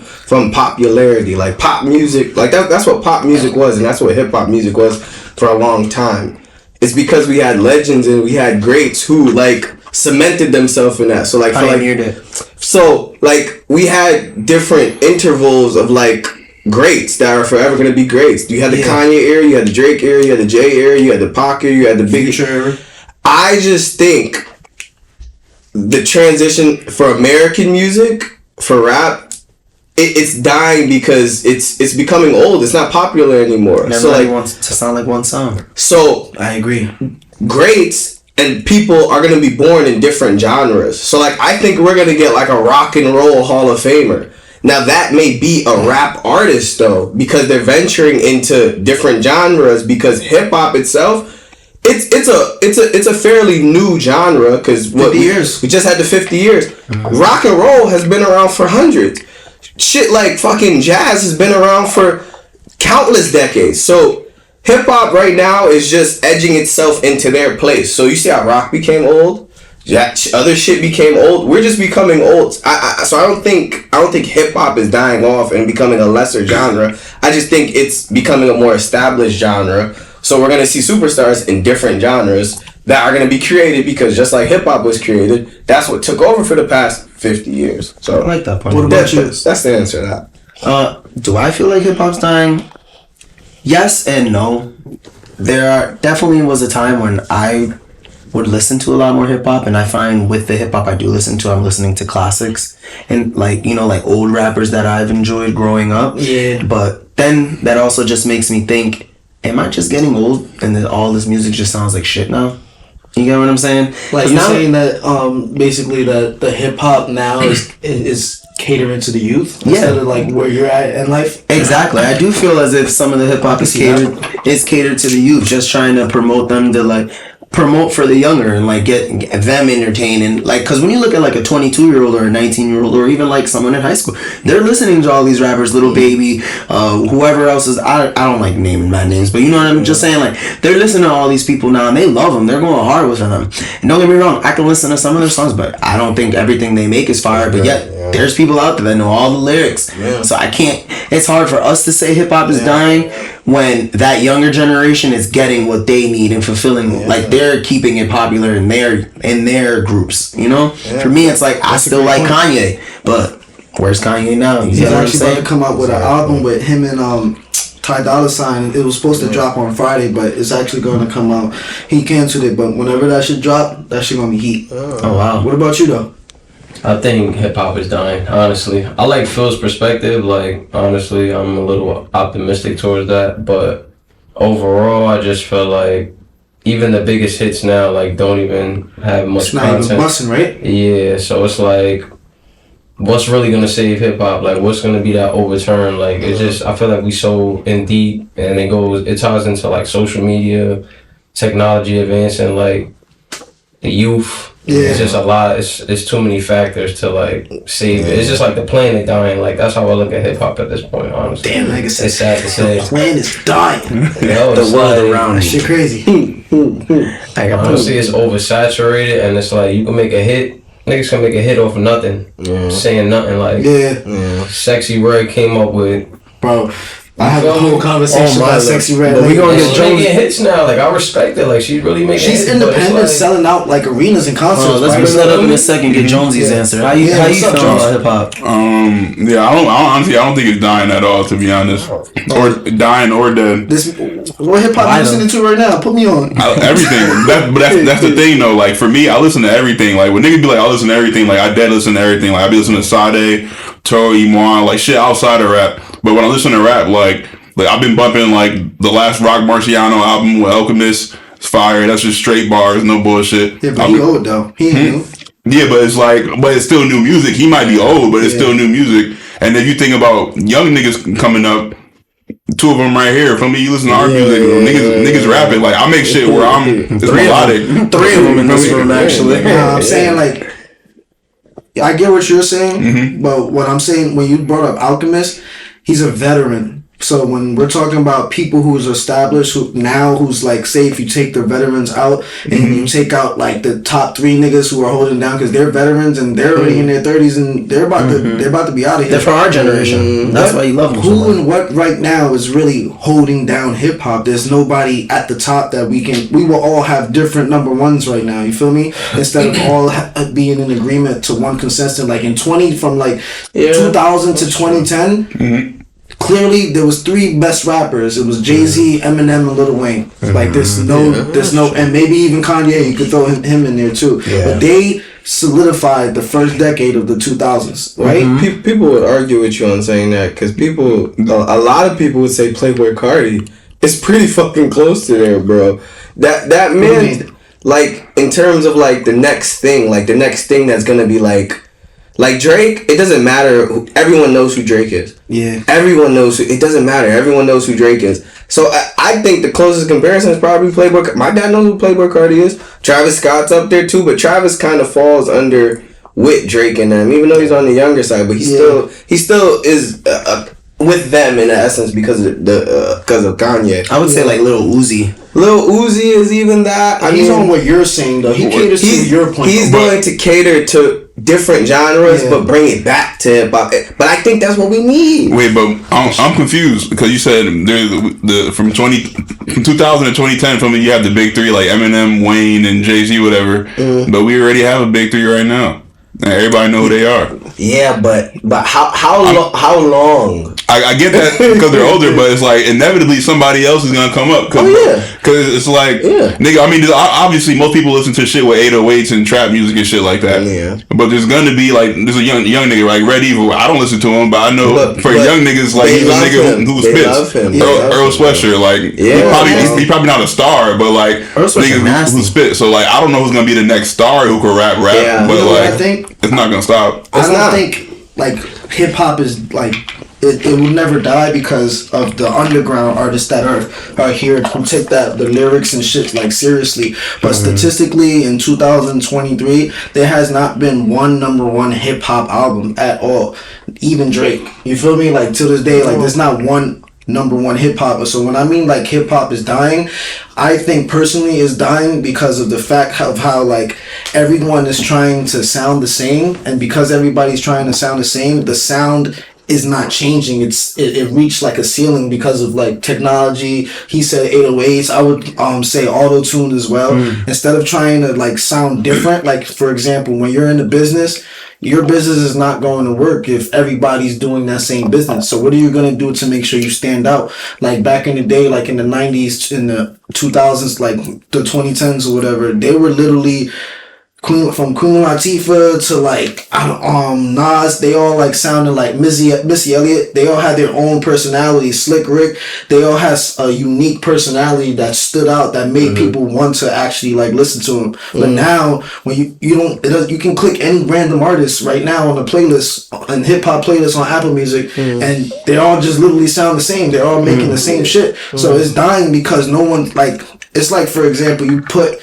popularity. Like pop music, like that's what pop music was, and that's what hip hop music was for a long time. It's because we had legends and we had greats who like cemented themselves in that. So like we had different intervals of like greats that are forever gonna be greats. You had the Kanye era, you had the Drake era, you had the Jay era, you had the Pac era, you had the Biggie era. I just think the transition for American music, for rap, it's dying because it's becoming old. It's not popular anymore. Everybody wants to sound like one song. So I agree. Greats and people are gonna be born in different genres. So like I think we're gonna get like a rock and roll Hall of Famer. Now that may be a rap artist though, because they're venturing into different genres. Because hip hop itself, it's a fairly new genre. Because 50 years. We just had the 50 years. Rock and roll has been around for hundreds. Shit like fucking jazz has been around for countless decades. So hip hop right now is just edging itself into their place. So you see how rock became old, other shit became old. We're just becoming old. So I don't think hip hop is dying off and becoming a lesser genre. I just think it's becoming a more established genre. So we're gonna see superstars in different genres that are gonna be created because just like hip hop was created, that's what took over for the past 50 years. So I like that part. What about you? That's the answer to that. Do I feel like hip hop's dying? Yes and no. There definitely was a time when I would listen to a lot more hip hop, and I find with the hip hop I do listen to, I'm listening to classics and like old rappers that I've enjoyed growing up. Yeah. But then that also just makes me think, am I just getting old and then all this music just sounds like shit now? You get what I'm saying? Like you're saying that basically the hip hop now is catering to the youth instead of like where you're at in life. Exactly. I do feel as if some of the hip hop is catered to the youth, just trying to promote them to like promote for the younger and like get them entertained. And like, because when you look at like a 22-year-old or a 19-year-old or even like someone in high school, they're listening to all these rappers, Lil Baby, whoever else is, I don't like naming bad names, but you know what I'm just saying, like they're listening to all these people now and they love them, they're going hard with them. And don't get me wrong, I can listen to some of their songs, but I don't think everything they make is fire. But yet there's people out there that know all the lyrics. So I can't, it's hard for us to say hip hop is dying when that younger generation is getting what they need and fulfilling, like they're keeping it popular in their groups, you know? For me, it's like, I still like Kanye, but where's Kanye now? He's actually about to come out with an album with him and Ty Dolla $ign. It was supposed to drop on Friday, but it's actually going to come out. He canceled it, but whenever that shit drop, that shit going to be heat. Oh, wow. What about you, though? I think hip hop is dying, honestly. I like Phil's perspective. Like, honestly, I'm a little optimistic towards that. But overall, I just feel like even the biggest hits now, like, don't even have much content. It's not even busting, right? Yeah, so it's like, what's really gonna save hip hop? Like, what's gonna be that overturn? Like, it's just, I feel like we so in deep, and it ties into like social media, technology advancing, like the youth. It's just a lot. It's too many factors to like save it. It's just like the planet dying. Like that's how I look at hip hop at this point. Honestly, damn, like I said, it's sad to say. The planet is dying. The world around that shit crazy. Honestly, it's oversaturated, and it's like you can make a hit. Niggas can make a hit off of nothing, saying nothing. Like Sexy Red came up with, bro. I have a whole conversation about Sexy Red. But we gonna get Jonesy hits now. Like I respect it. Like she's really making. She's hits, independent, like, selling out like arenas and concerts. Let's bring that up in a second. Get Jonesy's answer. How you feel about hip hop? I don't think it's dying at all, to be honest, or dying or dead. What hip hop you listening to right now? Put me on. Everything. That's the thing though. Like for me, I listen to everything. Like when niggas be like, I listen to everything. Like I dead listen to everything. Like I be listening to Sade, Toro, Imwan, like shit outside of rap. But when I listen to rap, like Like I've been bumping like the last Rock Marciano album with Alchemist. It's fire. That's just straight bars, no bullshit. Yeah, but he old though. He ain't new. Yeah, but it's still new music. He might be old, but it's still new music. And if you think about young niggas coming up, two of them right here. For me, you listen to our music, niggas rapping. Like I make shit where it's melodic. Three of them in this room actually. I'm saying like, I get what you're saying, but what I'm saying when you brought up Alchemist, he's a veteran. So when we're talking about people who's established, who's like, say if you take the veterans out and you take out like the top 3 niggas who are holding down because they're veterans and they're already in their 30s and they're about to be out of here. They're from our generation. That's why you love them. Who and what right now is really holding down hip hop? There's nobody at the top that we will all have different number ones right now. You feel me? Instead of all being in agreement to one consistent, like in 2000 to 2010. Clearly, there was 3 best rappers. It was Jay-Z, Eminem, and Lil Wayne. Like there's no, and maybe even Kanye. You could throw him in there too. Yeah. But they solidified the first decade of the 2000s, right? People would argue with you on saying that because a lot of people would say Playboi Carti is pretty fucking close to there, bro. That man, like in terms of like the next thing that's gonna be like Drake, it doesn't matter. Everyone knows who Drake is. Yeah. Everyone knows it doesn't matter. Everyone knows who Drake is. So I think the closest comparison is probably Playboi. My dad knows who Playboi Carti is. Travis Scott's up there too, but Travis kind of falls under with Drake and them, even though he's on the younger side. But he still is with them in essence because of Kanye. I would say like Lil Uzi. Lil Uzi is even that. He's on what you're saying though. He caters to your point. He's going to cater to different genres, but bring it back to hip hop. But I think that's what we need. Wait, but I'm confused because you said there's from 2000 to 2010. From you have the big 3 like Eminem, Wayne, and Jay-Z, whatever. But we already have a big 3 right now, and everybody know who they are. Yeah, but how long? I get that because they're older, but it's like inevitably somebody else is gonna come up. Because it's like, nigga. I mean, obviously most people listen to shit with 808s and trap music and shit like that. Yeah. But there's gonna be like there's a young nigga like Red Evil. I don't listen to him, but I know for young niggas like he's a nigga who spits. Earl Sweatshirt, like he's probably not a star, but like niggas who spit. So like I don't know who's gonna be the next star who can rap, but like I think it's not gonna stop. I don't think like hip hop is like. It will never die because of the underground artists that are here who take the lyrics and shit like seriously. But statistically, in 2023, there has not been one number 1 hip hop album at all. Even Drake, you feel me? Like to this day, like there's not one number 1 hip hop. So when I mean like hip hop is dying, I think personally is dying because of the fact of how like everyone is trying to sound the same, and because everybody's trying to sound the same, the sound is not changing. It reached like a ceiling because of like technology. He said 808s. I would say auto-tuned as well. Instead of trying to like sound different, like for example, when you're in the business, your business is not going to work if everybody's doing that same business. So what are you going to do to make sure you stand out? Like back in the day, like in the 90s, in the 2000s, like the 2010s or whatever, they were literally from Queen Latifah to like Nas, they all like sounded like Missy Elliott. They all had their own personality. Slick Rick, they all had a unique personality that stood out, that made people want to actually like listen to them. But now when you can click any random artist right now on a playlist, on hip hop playlist on Apple Music, and they all just literally sound the same. They're all making the same shit. So it's dying because no one like. It's like, for example, you put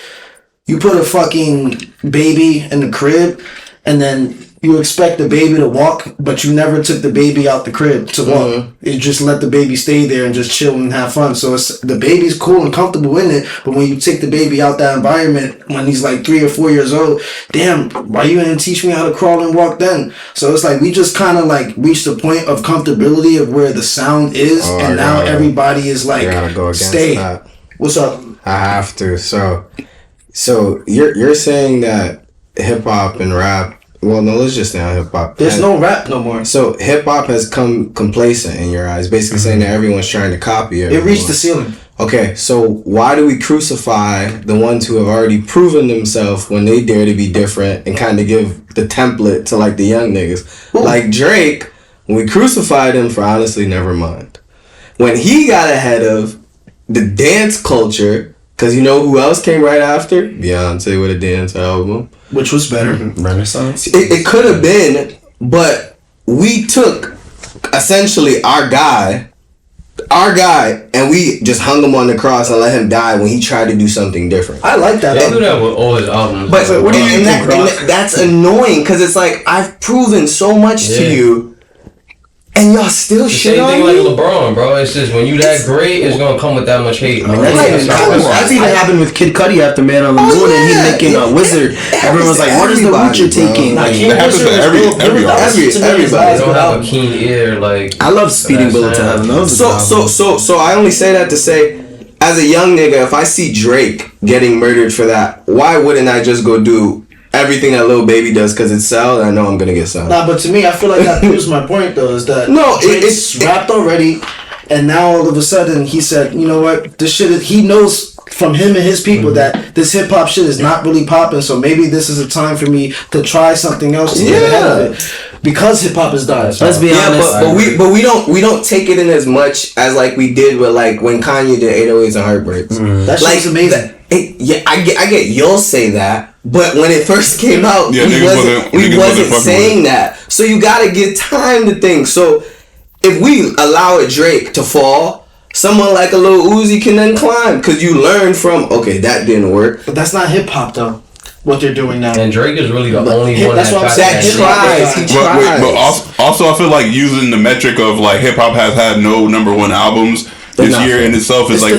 a fucking baby in the crib, and then you expect the baby to walk, but you never took the baby out the crib to walk. You just let the baby stay there and just chill and have fun. So the baby's cool and comfortable in it, but when you take the baby out that environment when he's like 3 or 4 years old, damn, why you didn't teach me how to crawl and walk then? So it's like we just kind of like reached the point of comfortability of where the sound is, and now everybody is like, stay. That. What's up? I have to. So you're saying that hip hop and rap. Well, no, let's just say on hip hop. There's no rap no more. So hip hop has come complacent in your eyes, basically saying that everyone's trying to copy it. It reached the ceiling. Okay, so why do we crucify the ones who have already proven themselves when they dare to be different and kind of give the template to like the young niggas? Ooh. Like Drake, we crucified him for honestly Nevermind. when he got ahead of the dance culture, because you know who else came right after? Beyonce with a dance album. Which was better. Renaissance. It could have been, but we took essentially our guy, and we just hung him on the cross and let him die when he tried to do something different. I like that. They do that with all his albums. But what do you think, that's annoying because it's like I've proven so much to you, and y'all still shit on me. Same thing like LeBron, bro. It's just when you that great, it's gonna come with that much hate. That's even happened with Kid Cudi after Man on the Moon, and he making a Wizard. Everyone was like, "What is the route you're taking?" That happens to every artist. Everybody don't have a keen ear. Like I love Speeding Bullet to Heaven. So I only say that to say, as a young nigga, if I see Drake getting murdered for that, why wouldn't I just go do everything that Lil Baby does because it's sound and I know I'm gonna get sound? Nah, but to me, I feel like that proves my point though, is that it's rapped already, and now all of a sudden he said, you know what, this shit is, he knows from him and his people that this hip hop shit is not really popping, so maybe this is a time for me to try something else to get ahead of it. Because hip hop is dying. Let's be honest. But we don't take it in as much as like we did with like when Kanye did 808s and Heartbreaks. That shit's amazing. I get you'll say that, but when it first came out, we wasn't saying that. So you gotta give time to think. So if we allow a Drake to fall, someone like a Lil Uzi can then climb because you learn from that didn't work. But that's not hip hop though. What they're doing now. And Drake is really the only one that's what I'm saying. He tries. But also I feel like using the metric of like hip hop has had no number one albums this year in itself is like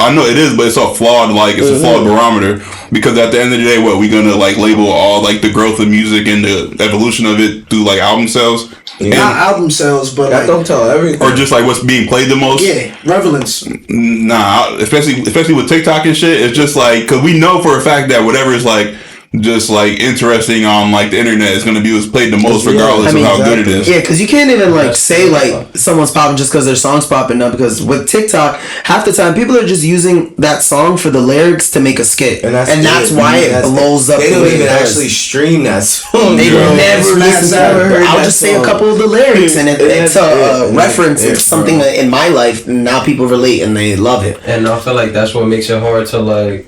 I know it is, but it's a flawed it's a flawed barometer because at the end of the day, we gonna like label all like the growth of music and the evolution of it through like album sales. Not album sales, but that don't tell everything. Or just like what's being played the most. Yeah, relevance. Nah, especially with TikTok and shit. It's just like because we know for a fact that whatever is like just like interesting on like the internet is gonna be what's played the most regardless of how good it is. Yeah, because you can't even like say like someone's popping just because their song's popping up. Because with TikTok, half the time people are just using that song for the lyrics to make a skit, and that's why it blows up. They don't even actually stream that song. They never listen to it. I'll just say a couple of the lyrics, and it's a reference to something in my life. And now people relate and they love it. And I feel like that's what makes it hard to like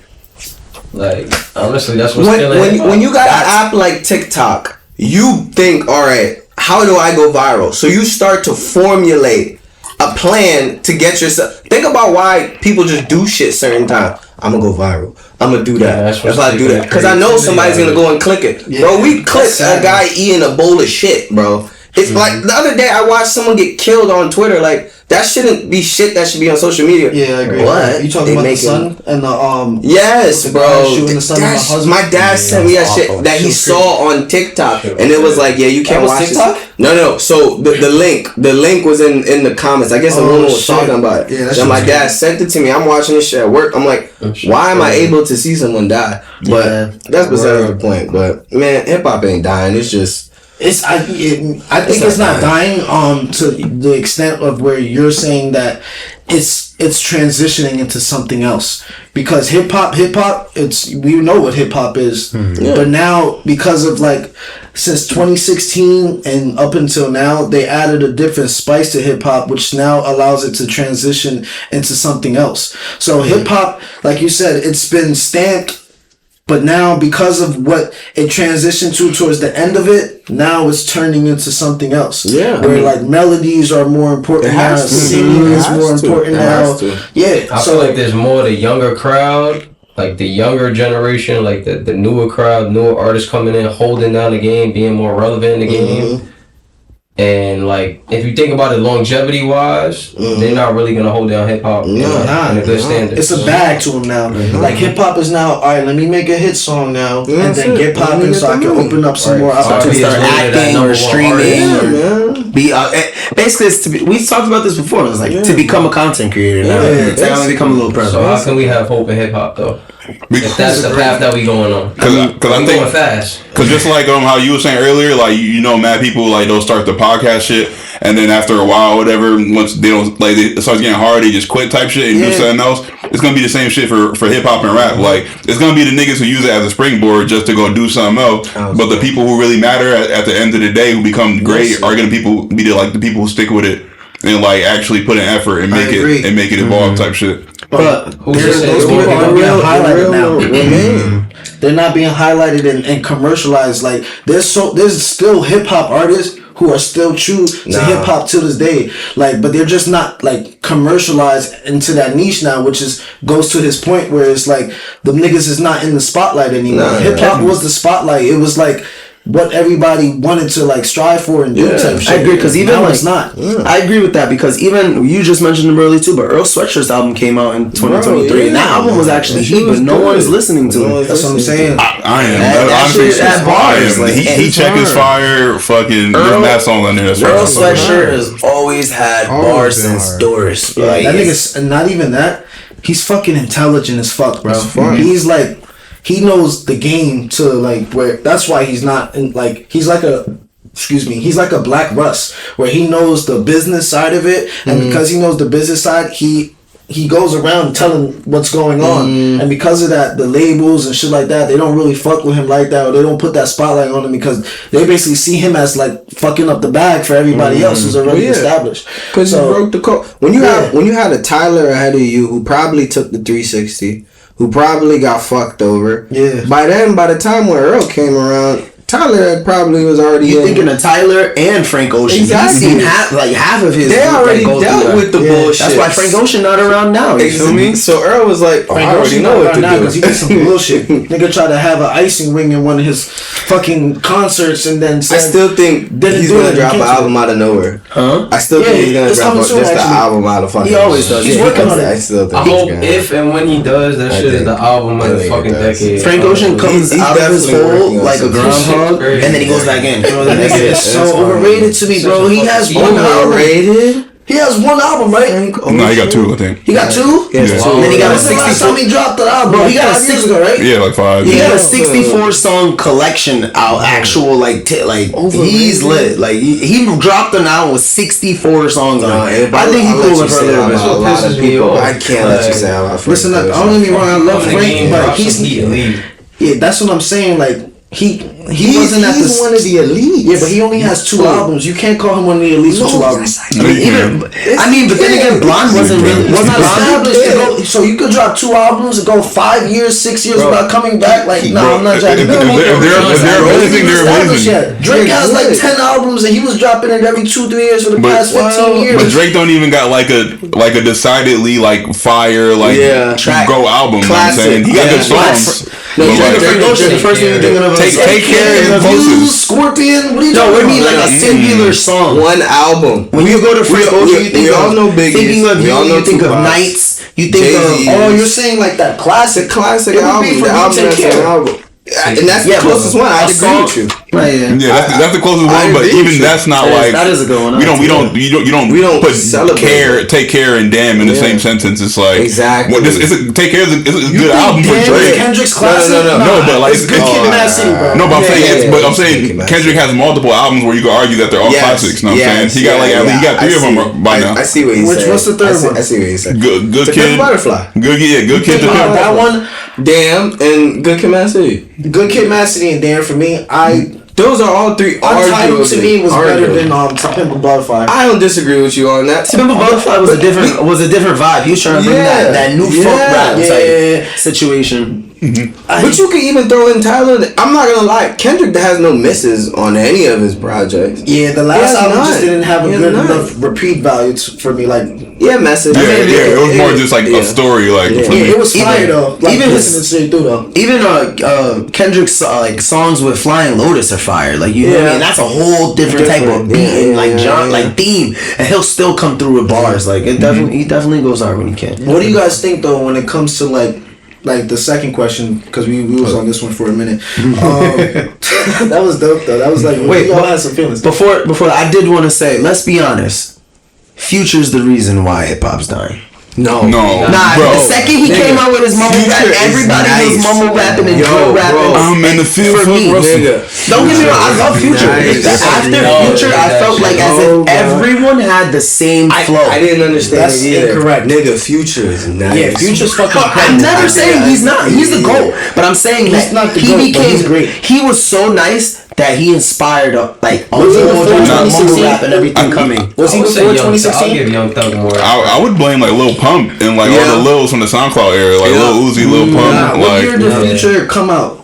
honestly, that's what's when you got an app like TikTok, you think, all right, how do I go viral? So you start to formulate a plan to get yourself. Think about why people just do shit certain time. I'm gonna go viral. I'm gonna do that. If I do that, because I know somebody's gonna go and click it, bro. We clicked a guy eating a bowl of shit, bro. It's like the other day I watched someone get killed on Twitter. Like that shouldn't be shit that should be on social media. Yeah, I agree. What? You talking about the son and the Yes, bro. shooting the son and the husband? My dad sent me that shit that he saw on TikTok, and it was like, you can't watch TikTok? this. No. So the link was in the comments. I guess the woman was talking about it. Yeah, so my dad sent it to me. I'm watching this shit at work. I'm like, why am I able to see someone die? But that's beside the point. But man, hip hop ain't dying. It's just. I think it's not dying to the extent of where you're saying that it's transitioning into something else, because hip hop we know what hip hop is, but now because of like since 2016 and up until now they added a different spice to hip hop, which now allows it to transition into something else. So hip hop, like you said, it's been stamped. But now, because of what it transitioned to towards the end of it, now it's turning into something else. Yeah. Where like melodies are more important now, singing is more important now. Yeah. I feel like there's more the younger crowd, like the younger generation, like the newer crowd, newer artists coming in, holding down the game, being more relevant in the game. And like, if you think about it longevity wise, they're not really gonna hold down hip hop in a good standard. It's a bag to them now. Like hip hop is now, all right, let me make a hit song now, and then get popping so I can open up some more opportunities. Start acting or streaming or be basically it's to be. We've talked about this before. It's like to become a content creator now. It's like to become a little prevalent. So how can we have hope in hip hop though? If that's the path that we going on, because I think going fast. Because just like how you were saying earlier, like mad people like they'll start the podcast shit, and then after a while, whatever, once they don't like it starts getting hard, they just quit type shit and do something else. It's gonna be the same shit for hip hop and rap. Like it's gonna be the niggas who use it as a springboard just to go do something else. But the people who really matter at the end of the day, who become great, are gonna be the people who stick with it and like actually put an effort and make it evolve type shit. But those people are being highlighted now. They're not being highlighted and commercialized. Like there's still hip hop artists who are still true to hip hop to this day. Like, but they're just not like commercialized into that niche now, which goes to his point where it's like the niggas is not in the spotlight anymore. Hip hop was the spotlight. It was like what everybody wanted to like strive for and do type shit. I agree, because even now like, it's not. I agree with that, because even you just mentioned him earlier too, but Earl Sweatshirt's album came out in 2023 and that album was actually heat, but no one is listening to it. That's what I'm saying. I am. That shit at bars. Like, he check his fire. Fucking there's mad songs on there. Earl Sweatshirt has always had bars since Doris. Like, that nigga's, and not even that, he's fucking intelligent as fuck, bro. He's like, he knows the game to like where, that's why he's not in, like, he's like a Black Russ, where he knows the business side of it, and because he knows the business side, he goes around telling what's going on, and because of that, the labels and shit like that, they don't really fuck with him like that, or they don't put that spotlight on him, because they basically see him as like fucking up the bag for everybody else who's already established. Because you broke the code. When you had a Tyler ahead of you who probably took the 360, who probably got fucked over. Yeah. By the time when Earl came around, Tyler probably was already. You thinking of Tyler and Frank Ocean? Exactly. He's seen half of his. They already dealt with the bullshit. That's why Frank Ocean not around now. You feel me? So Earl was like, I already know what to do. Because he did some bullshit. Nigga tried to have an icing ring in one of his fucking concerts, and then said, I still think he's gonna drop an album out of nowhere. Huh? I still think he's gonna drop just an album out of fucking. He always does. He's working on it. I still think. I hope if and when he does, that shit is the album of the fucking decade. Frank Ocean comes out of his hole like a groundhog, and then he goes back in. Bro, that nigga is so overrated to me, bro. He has one album. He has one album, right? No, he got two, I think. He got two? Yeah. And then he got a 64. Last time he dropped the album, bro, he got a 5 years ago, right? Yeah, like 5. He got a 64 song collection out, actual like he's lit. Like he dropped an album with 64 songs on it. I think he cool for a little bit. A lot of people. I can't let you say about Frank. Listen, don't get me wrong, I love Frank, but yeah, that's what I'm saying. Like he wasn't at he's one of the elites. Yeah, but he only has 2 albums. You can't call him one of the elites with 2 albums. But then again, Blonde wasn't established. So you could drop 2 albums and go 5 years, 6 years without coming back. Like, no, I'm not jacking. Drake has like 10 albums and he was dropping it every 2-3 years for the past 15 years. But Drake don't even got like a decidedly like fire go album. Classic. He got good songs. The first thing you're thinking of Take Care of You, Scorpion. What are you talking about? No, what do you mean like a singular song? One album. When you go to Frank Ocean, you think of Thinking of You, you think of Nights, you think of you're saying like that classic album. The album that's an album. And that's the closest one. I agree with you. Yeah, that's the closest one. But even that's not like that is a good one. We don't put Take Care and Damn in the same sentence. It's like exactly. Take Care is a good album for Drake. Kendrick's classic. No, but like it's Good Kid, Mad City, bro. No, but I'm saying Kendrick has multiple albums where you can argue that they're all classics. Know what I'm saying? He got he got 3 of them by now. I see what he's saying. What's the third one? I see what he's saying. Good Kid, Butterfly. Good Kid. That one. Damn and Good Kid, Mad City. Good Kid, Mad City, and Damn for me. Those are all 3 Untitled to me was better than To Pimp a Butterfly. I don't disagree with you on that. To Pimp a Butterfly was a different vibe. He was trying to bring that new folk rap type situation. But you can even throw in Tyler. I'm not gonna lie, Kendrick has no misses on any of his projects. Yeah, the last album just didn't have a good enough repeat value for me. Like message. It was more just like a story. Like it was fire though. Like, even Kendrick's like songs with Flying Lotus are fire. Like you know what I mean? That's a whole different type of beat and like theme, and he'll still come through with bars. Like he definitely goes hard when he can. What do you guys think though when it comes to like the second question, because we was on this one for a minute. That was dope though. That was like, we all had some feelings. Before I did want to say, let's be honest, Future's the reason why hip hop's dying. No. Nah, bro. The second he came out with his mumble rap, everybody was mumble rapping and drill rapping. I'm in the field for me. Don't get me wrong, I love Future. After Future, I felt like as if everyone had the same flow. I didn't understand That's it either. incorrect. Nigga, Future is nice. Yeah, Future's fucking I'm never saying he's not. He's the GOAT. But I'm saying that he became great. He was so nice that he inspired like all Was the he mumble before rap and everything coming. Was he I would say before Young Thug. I'll 2016? give Young Thug more. I would blame like Lil Pump and like all the Lils from the SoundCloud era, like Lil Uzi, Lil Pump. Nah, what like year did Future come out?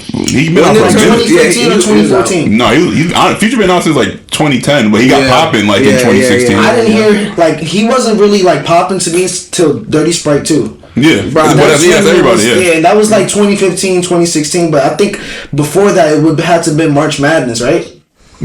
he been out for a minute. 2015 or 2014? No, Future been out since like 2010, but he got popping like in 2016. I didn't hear like he wasn't really like popping to me till Dirty Sprite 2. Yeah, but that's everybody. Yeah, that was like 2015, 2016. But I think before that it would have to have been March Madness, right?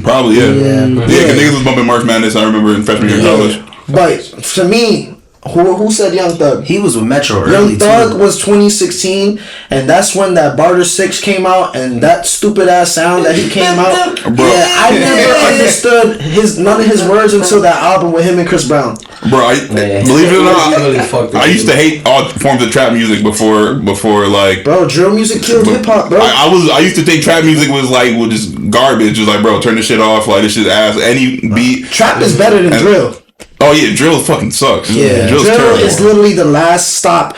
Probably, yeah. Because niggas was bumping March Madness, I remember, in freshman year of college. But for me, who said Young Thug? He was with Metro early Young Thug too. was 2016, and that's when that Barter 6 came out, and that stupid ass sound that he came out. Bro. Yeah, I never understood none of his words until that album with him and Chris Brown. Bro, believe it or not, Really I used to hate all forms of trap music before like. Bro, drill music killed hip hop, bro. I used to think trap music was just garbage. Just like, bro, turn this shit off. Like, this shit ass. Any beat. Trap is better than drill. Oh yeah, drill fucking sucks. Yeah, Drill's drill terrible. is literally the last stop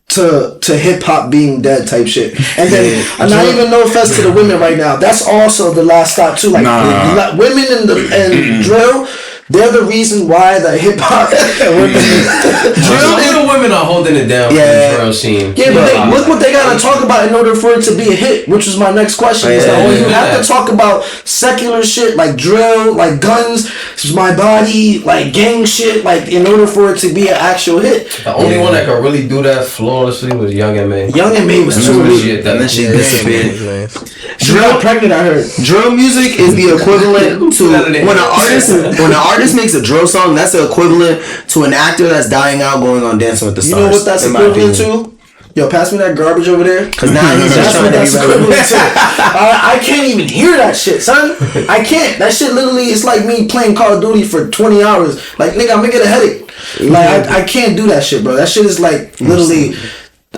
to hip hop being dead type shit. And then not even no offense to the women right now. That's also the last stop too. Like women and drill. They're the reason why the hip hop Some of the women are holding it down for the drill scene. Yeah, but look what they gotta talk about in order for it to be a hit, which was my next question. Is that when you have to talk about secular shit like drill, like guns, my body, like gang shit, like in order for it to be an actual hit. The only one that could really do that flawlessly was Young M.A. Young M.A. was too weak. And then she disappeared. She got pregnant, I heard. Drill music is the equivalent to when an artist makes a drill song. That's the equivalent to an actor that's dying out going on Dancing with the Stars. You know what that's equivalent to? Yo, pass me that garbage over there. Cause now he's just trying to be equivalent to. I can't even hear that shit, son. I can't. That shit literally is like me playing Call of Duty for 20 hours. Like, nigga, I'm gonna get a headache. Like, I can't do that shit, bro. That shit is like literally.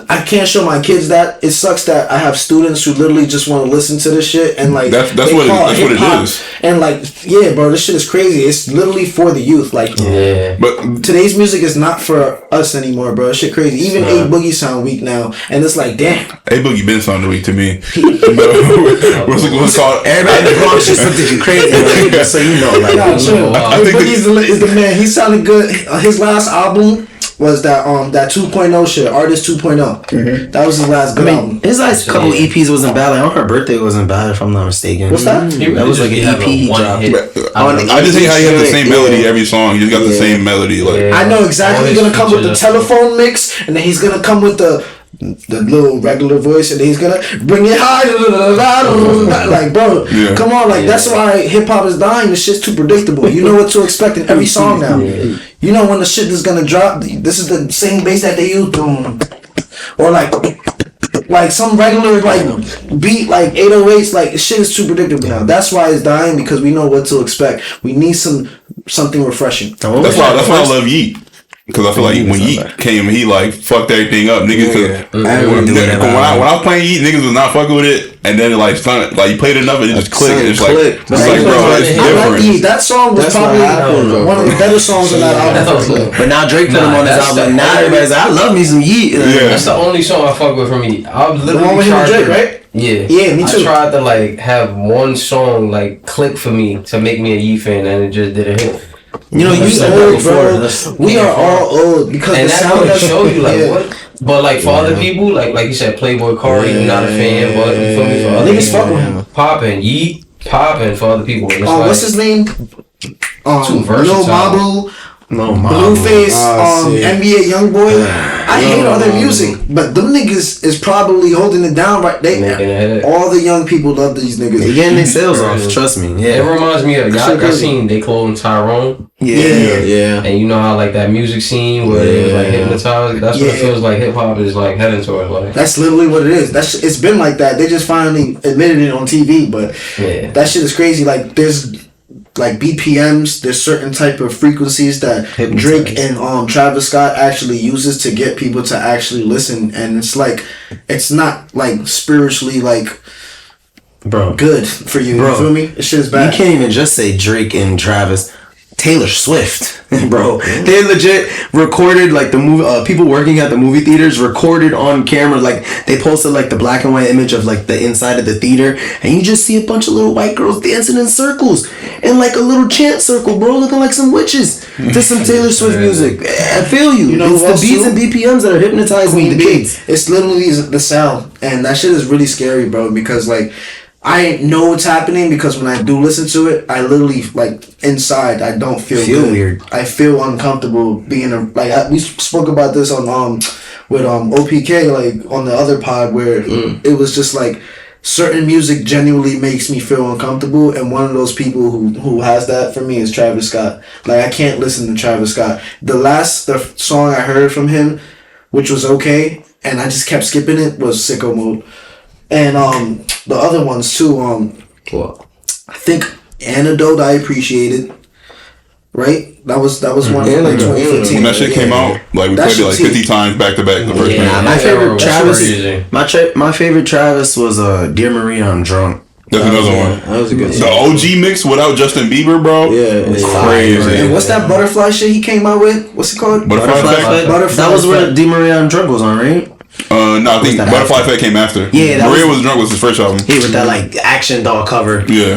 I can't show my kids that. It sucks that I have students who literally just want to listen to this shit and like that's what it is. And like, yeah, bro, this shit is crazy. It's literally for the youth. Like, but today's music is not for us anymore, bro. Shit crazy. Even A Boogie sound weak now, and it's like, damn. A Boogie been sounding weak to me. What's it called? Everybody in the Bronx just looked at you crazy, like, so you know, like. Nah, chill. A Boogie is the man. He sounded good. His last album was that 2.0 shit, Artist 2.0. That was his last good album. His last couple EPs wasn't bad. Like on her birthday wasn't bad, if I'm not mistaken. What's that? That was like an EP he dropped. I just hate how he has the same melody every song. He's got the same melody. Like I know exactly. He's gonna come with the telephone mix, and then he's gonna come with the little regular voice, and then he's gonna bring it high. Like, bro, come on. Like, that's why hip hop is dying. The shit's too predictable. You know what to expect in every song now. You know when the shit is gonna drop. This is the same bass that they use, boom, or like some regular like beat, like 808s. Like, shit is too predictable now. That's why it's dying, because we know what to expect. We need something refreshing. That's why I love Yeet. Because I feel like when Yeet came, he like fucked everything up, niggas. When I was playing Yeet, niggas was not fucking with it, and then like you played it enough, and it just clicked. It's like, bro, it's different. That song was probably one of the better songs on that album. But now Drake put him on his album. Now everybody's like, I love me some Yeet. That's the only song I fuck with from Yeet. I was literally the one with him and Drake, right? Yeah, me too. I tried to like have one song like click for me to make me a Yeet fan, and it just didn't hit. You know, you said old, that before. We are all old because and the that's sound gonna doesn't show you like what. But like for other people, like you said, Playboy Cardi, you're not a fan, but you feel me? For other niggas fuck with him. Popping Yeet, popping for other people. What's his name? Lil Mabu. Blueface, NBA Youngboy. I hate all their music, but them niggas is probably holding it down right there. All the young people love these niggas. They getting their sales off, trust me. Yeah, it reminds me of y'all seen They Clone Tyrone. Yeah. And you know how like that music scene where it was like hypnotized. That's what it feels like. Hip hop is like heading towards. Like that's literally what it is. It's been like that. They just finally admitted it on TV, but that shit is crazy. Like there's like BPMs, there's certain type of frequencies that Drake and Travis Scott actually uses to get people to actually listen, and it's like it's not like spiritually like good for you. You feel me? This shit is bad. You can't even just say Drake and Travis. Taylor Swift, bro. They legit recorded like the movie. People working at the movie theaters recorded on camera. Like they posted like the black and white image of like the inside of the theater, and you just see a bunch of little white girls dancing in circles in like a little chant circle, bro, looking like some witches to some Taylor Swift music. I feel you. You know, it's the beats and BPMs that are hypnotizing the kids. It's literally the sound, and that shit is really scary, bro. Because like, I know what's happening because when I do listen to it, I literally like inside I don't feel good. Weird. I feel uncomfortable being we spoke about this on with OPK like on the other pod where it was just like certain music genuinely makes me feel uncomfortable, and one of those people who has that for me is Travis Scott. Like I can't listen to Travis Scott. The song I heard from him, which was okay, and I just kept skipping it, was Sicko Mode. And the other ones too, I think Antidote I appreciated. Right? That was one in like 2015. When that shit came out, like we played it like 50 times back to back the first night. My favorite Travis my favorite Travis was Dear Maria, I'm Drunk. That's another one. That was a good The OG mix without Justin Bieber, bro. Yeah, it's crazy. And what's that butterfly shit he came out with? What's it called? Butterfly Effect? Butterfly That was where Effect. Dear Maria, I'm Drunk was on, right? No, I think that Butterfly after? Effect came after. Yeah, Maria was Drunk was his first album. He with that like action doll cover. Yeah.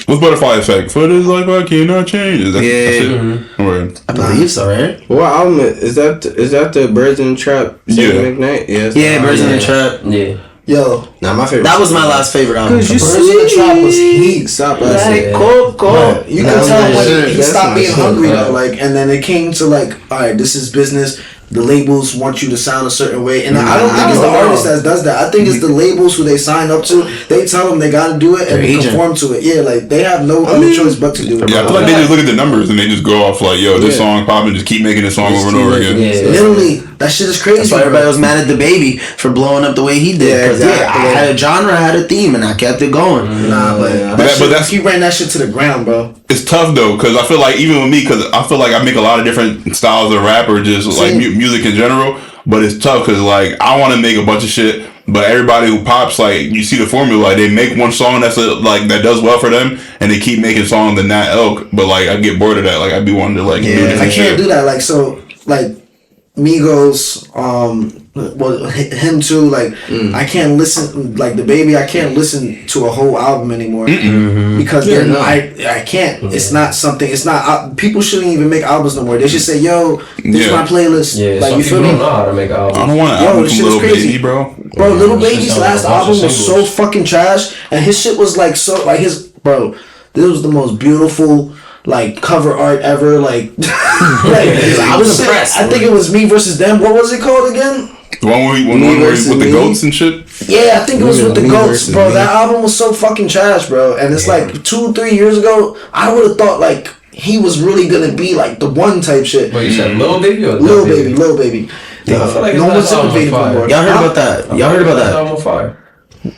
What's Butterfly Effect? For this life I cannot change. Is that, that's it? Right. I believe so, right? What album is that? Is that the Birds in the Trap? Yeah. McKnight? Yeah, Birds in the Trap. Yeah. Yo, Nah, my favorite. That was my last favorite album. Birds in the Trap was heat. Stop Like that. Coco. You can tell when he That's stopped my being shit. hungry though, like, and then it came to like, all right, this is business. The labels want you to sound a certain way, and I don't think it's the artist that does that. I think it's the labels who they sign up to. They tell them they got to do it and they conform to it. Yeah, like they have no other choice but to do it. Yeah, I feel like they just look at the numbers and they just go off like, yo, this song popping, just keep making this song over and over again. Literally, that shit is crazy. That's why everybody was mad at the baby for blowing up the way he did. Because I had a genre, I had a theme, and I kept it going. Nah, but that's he ran that shit to the ground, bro. It's tough though, because I feel like even with me, because I feel like I make a lot of different styles of rap or just like music in general. But it's tough because like I want to make a bunch of shit, but everybody who pops, like you see the formula, like they make one song that's like that does well for them, and they keep making songs in that ilk. But like I get bored of that. Like I'd be wanting to like do different I can't shit. do that. Like so, like Migos, well him too. Like I can't listen. Like the baby, I can't listen to a whole album anymore because I can't. It's not something. It's not. People shouldn't even make albums no more. They should say, "Yo, this is my playlist." Yeah, like some you feel people me? don't know how to make albums. I don't want an Yo, album this from shit is Lil crazy. Baby, bro. Bro, Lil It's Baby's just last a bunch of album was so singles. fucking trash, and his shit was like so like his bro. This was the most beautiful like cover art ever. Like, I was impressed. I think it was Me Versus Them. What was it called again? The one where with the goats and shit. Yeah, I think it was with the goats, bro. That album was so fucking trash, bro. And it's like 2-3 years ago, I would have thought like he was really gonna be like the one type shit. But you said Lil Baby or Lil Baby. I feel like No one's his last album innovative was fire. anymore. Y'all heard about that? Y'all heard about that? Album fire.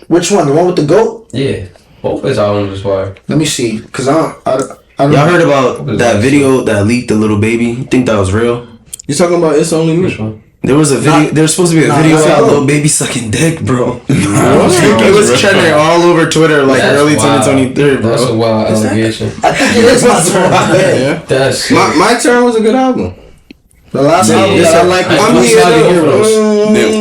Which one? The one with the goat? Yeah, both his albums was fire. Let me see, cause I don't Y'all know. heard about that video that leaked the little baby? You think that was real? You talking about It's Only Me? Which one? There was a video. There was supposed to be a video not about real. little baby sucking dick, bro. It was trending all over Twitter like That's early wild. 2023, bro. That's a wild allegation. I think it is my turn. Yeah. That's My Turn was a good album. The last album that I like was I'm Blue here Saga though. Heroes.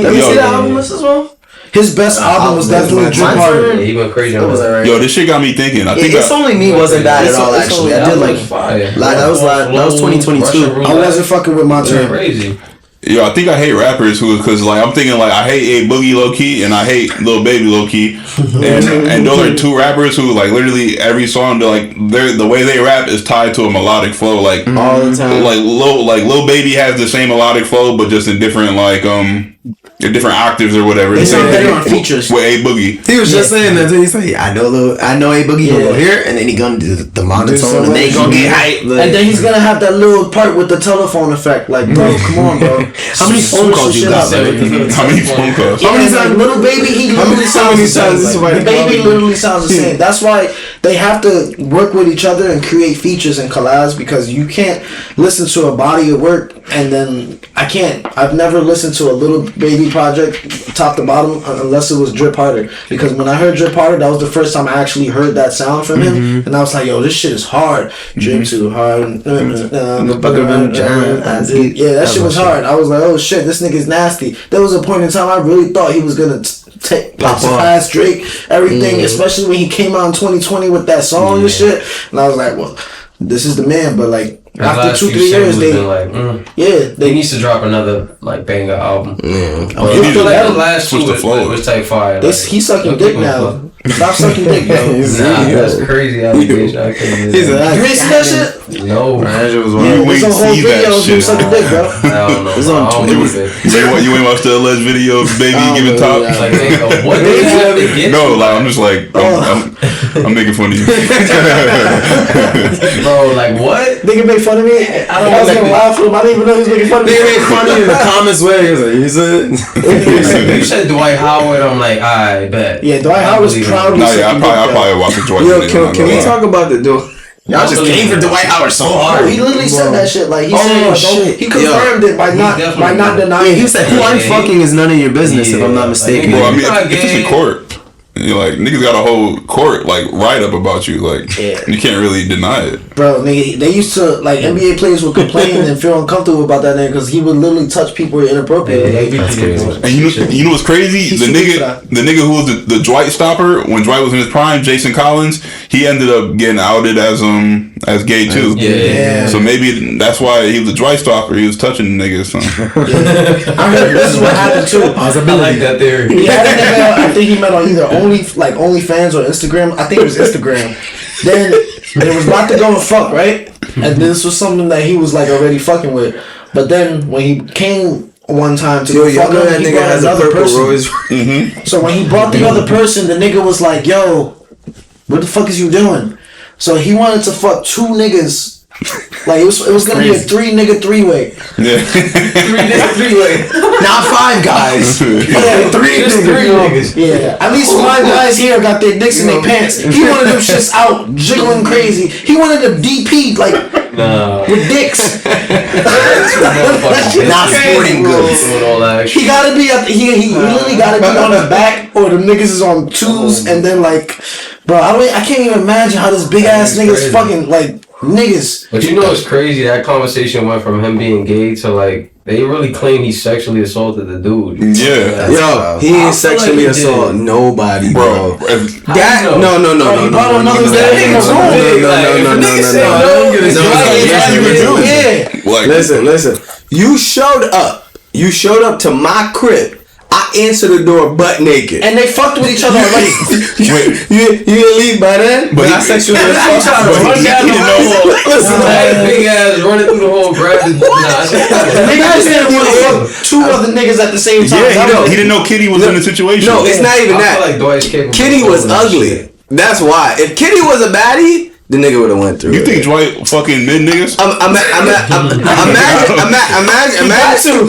Let me see the album list as well. His best album was definitely Drip Harder. Yeah, he went crazy on Was that that. right? Yo, this shit got me thinking. I think It's Only Me wasn't bad at all. Actually, I did like. fire. That was 2022. I wasn't fucking with my turn. Crazy. Yo, I think I hate rappers because like I'm thinking like I hate A Boogie low key and I hate Lil Baby low key, and those are two rappers who like literally every song they're the way they rap is tied to a melodic flow like All the time. like Lil Baby has the same melodic flow but just in different like in different octaves or whatever. They The sound same better thing on features. with A Boogie. He was just saying that. He's like, I know A Boogie gonna go here, and then he gonna do the monotone, and then he gonna get hype. And then he's gonna have that little part with the telephone effect. Like, bro, come on, bro. How many phone calls you got, bro? How many phone calls? How many times? Little Baby, he literally sounds the same. times Like, the baby literally sounds the same. That's why they have to work with each other and create features and collabs, because you can't listen to a body of work and then I've never listened to a Little Baby project top to bottom unless it was Drip Harder, because when I heard Drip Harder, that was the first time I actually heard that sound from him, and I was like, yo, this shit is hard. Drip too hard. Yeah, that shit was hard. I was like, oh shit, this nigga's nasty. There was a point in time I really thought he was gonna past Drake, everything, especially when he came out in 2020 with that song and shit. And I was like, well, this is the man. But like after 2-3 years, they he needs to drop another like banger album. Yeah, I feel like the last two was type fire. He's sucking dick now. Stop sucking dick, bro. That's crazy allegation. I can't do that. You ain't see that shit? No, man. There's a whole video of him sucking dick, bro. I don't know. It's on Twitter. You ain't watched the alleged video of Baby giving top? Like, what they have to get? No, like I'm just like I'm making fun of you. Bro, like what? Nigga make fun of me? I was gonna laugh for him. I didn't even know he was making fun of me. They made fun of you in the comments where he was like, You said Dwight Howard, I'm like, I bet. Yeah, Dwight Howard's proud of No, yeah, I probably watch the Dwight. Yo, can we talk about the dude? y'all just came for Dwight Howard so hard. He literally said that shit. Like he said, shit. he confirmed it by not denying. He said, "Who I'm fucking is none of your business." If I'm not mistaken. Bro, I mean, if it's in court, you like niggas got a whole court like write up about you. Like you can't really deny it. Bro, nigga, they used to like NBA players would complain and feel uncomfortable about that nigga because he would literally touch people inappropriately. That's crazy. And you know what's crazy? The nigga who was the Dwight stopper when Dwight was in his prime, Jason Collins, he ended up getting outed as gay too. Yeah. So maybe that's why he was the Dwight stopper. He was touching niggas. So. I heard this is what happened too. I like that theory. He had a nigga, I think he met on either OnlyFans or Instagram. I think it was Instagram. Then it was about to go and fuck, right? And this was something that he was like already fucking with. But then when he came one time to go fuck him, he brought another person. So when he brought the other person, the nigga was like, yo, what the fuck is you doing? So he wanted to fuck 2 niggas. Like it was gonna be a 3-nigga 3-way. Yeah. 3-nigga 3-way. Not 5 guys. Yeah, 3 niggas. Yeah. At least 5 guys here got their dicks in their pants. He wanted them shits out, jiggling crazy. He wanted them DP like with dicks. Not sporting goods. He gotta be up. He literally gotta be on his back, or the niggas is on 2s, and then like, bro, I can't even imagine how this big ass niggas fucking like. Niggas. But you know it's crazy, that conversation went from him being gay to like they really claim he sexually assaulted the dude. Yeah. Yo, he ain't sexually assaulted nobody, bro. No. Listen. You showed up to my crib. I answered the door butt naked. And they fucked with each other already. You didn't leave by then? But I sexually assaulted. Big ass running through the whole grabbing. Niggas didn't want to fuck 2 other niggas at the same time. Yeah, he didn't know Kitty was in the situation. No, it's not even that. I feel like Kitty was ugly. That's why. If Kitty was a baddie, the nigga would have went through. You think Dwight fucking mid niggas?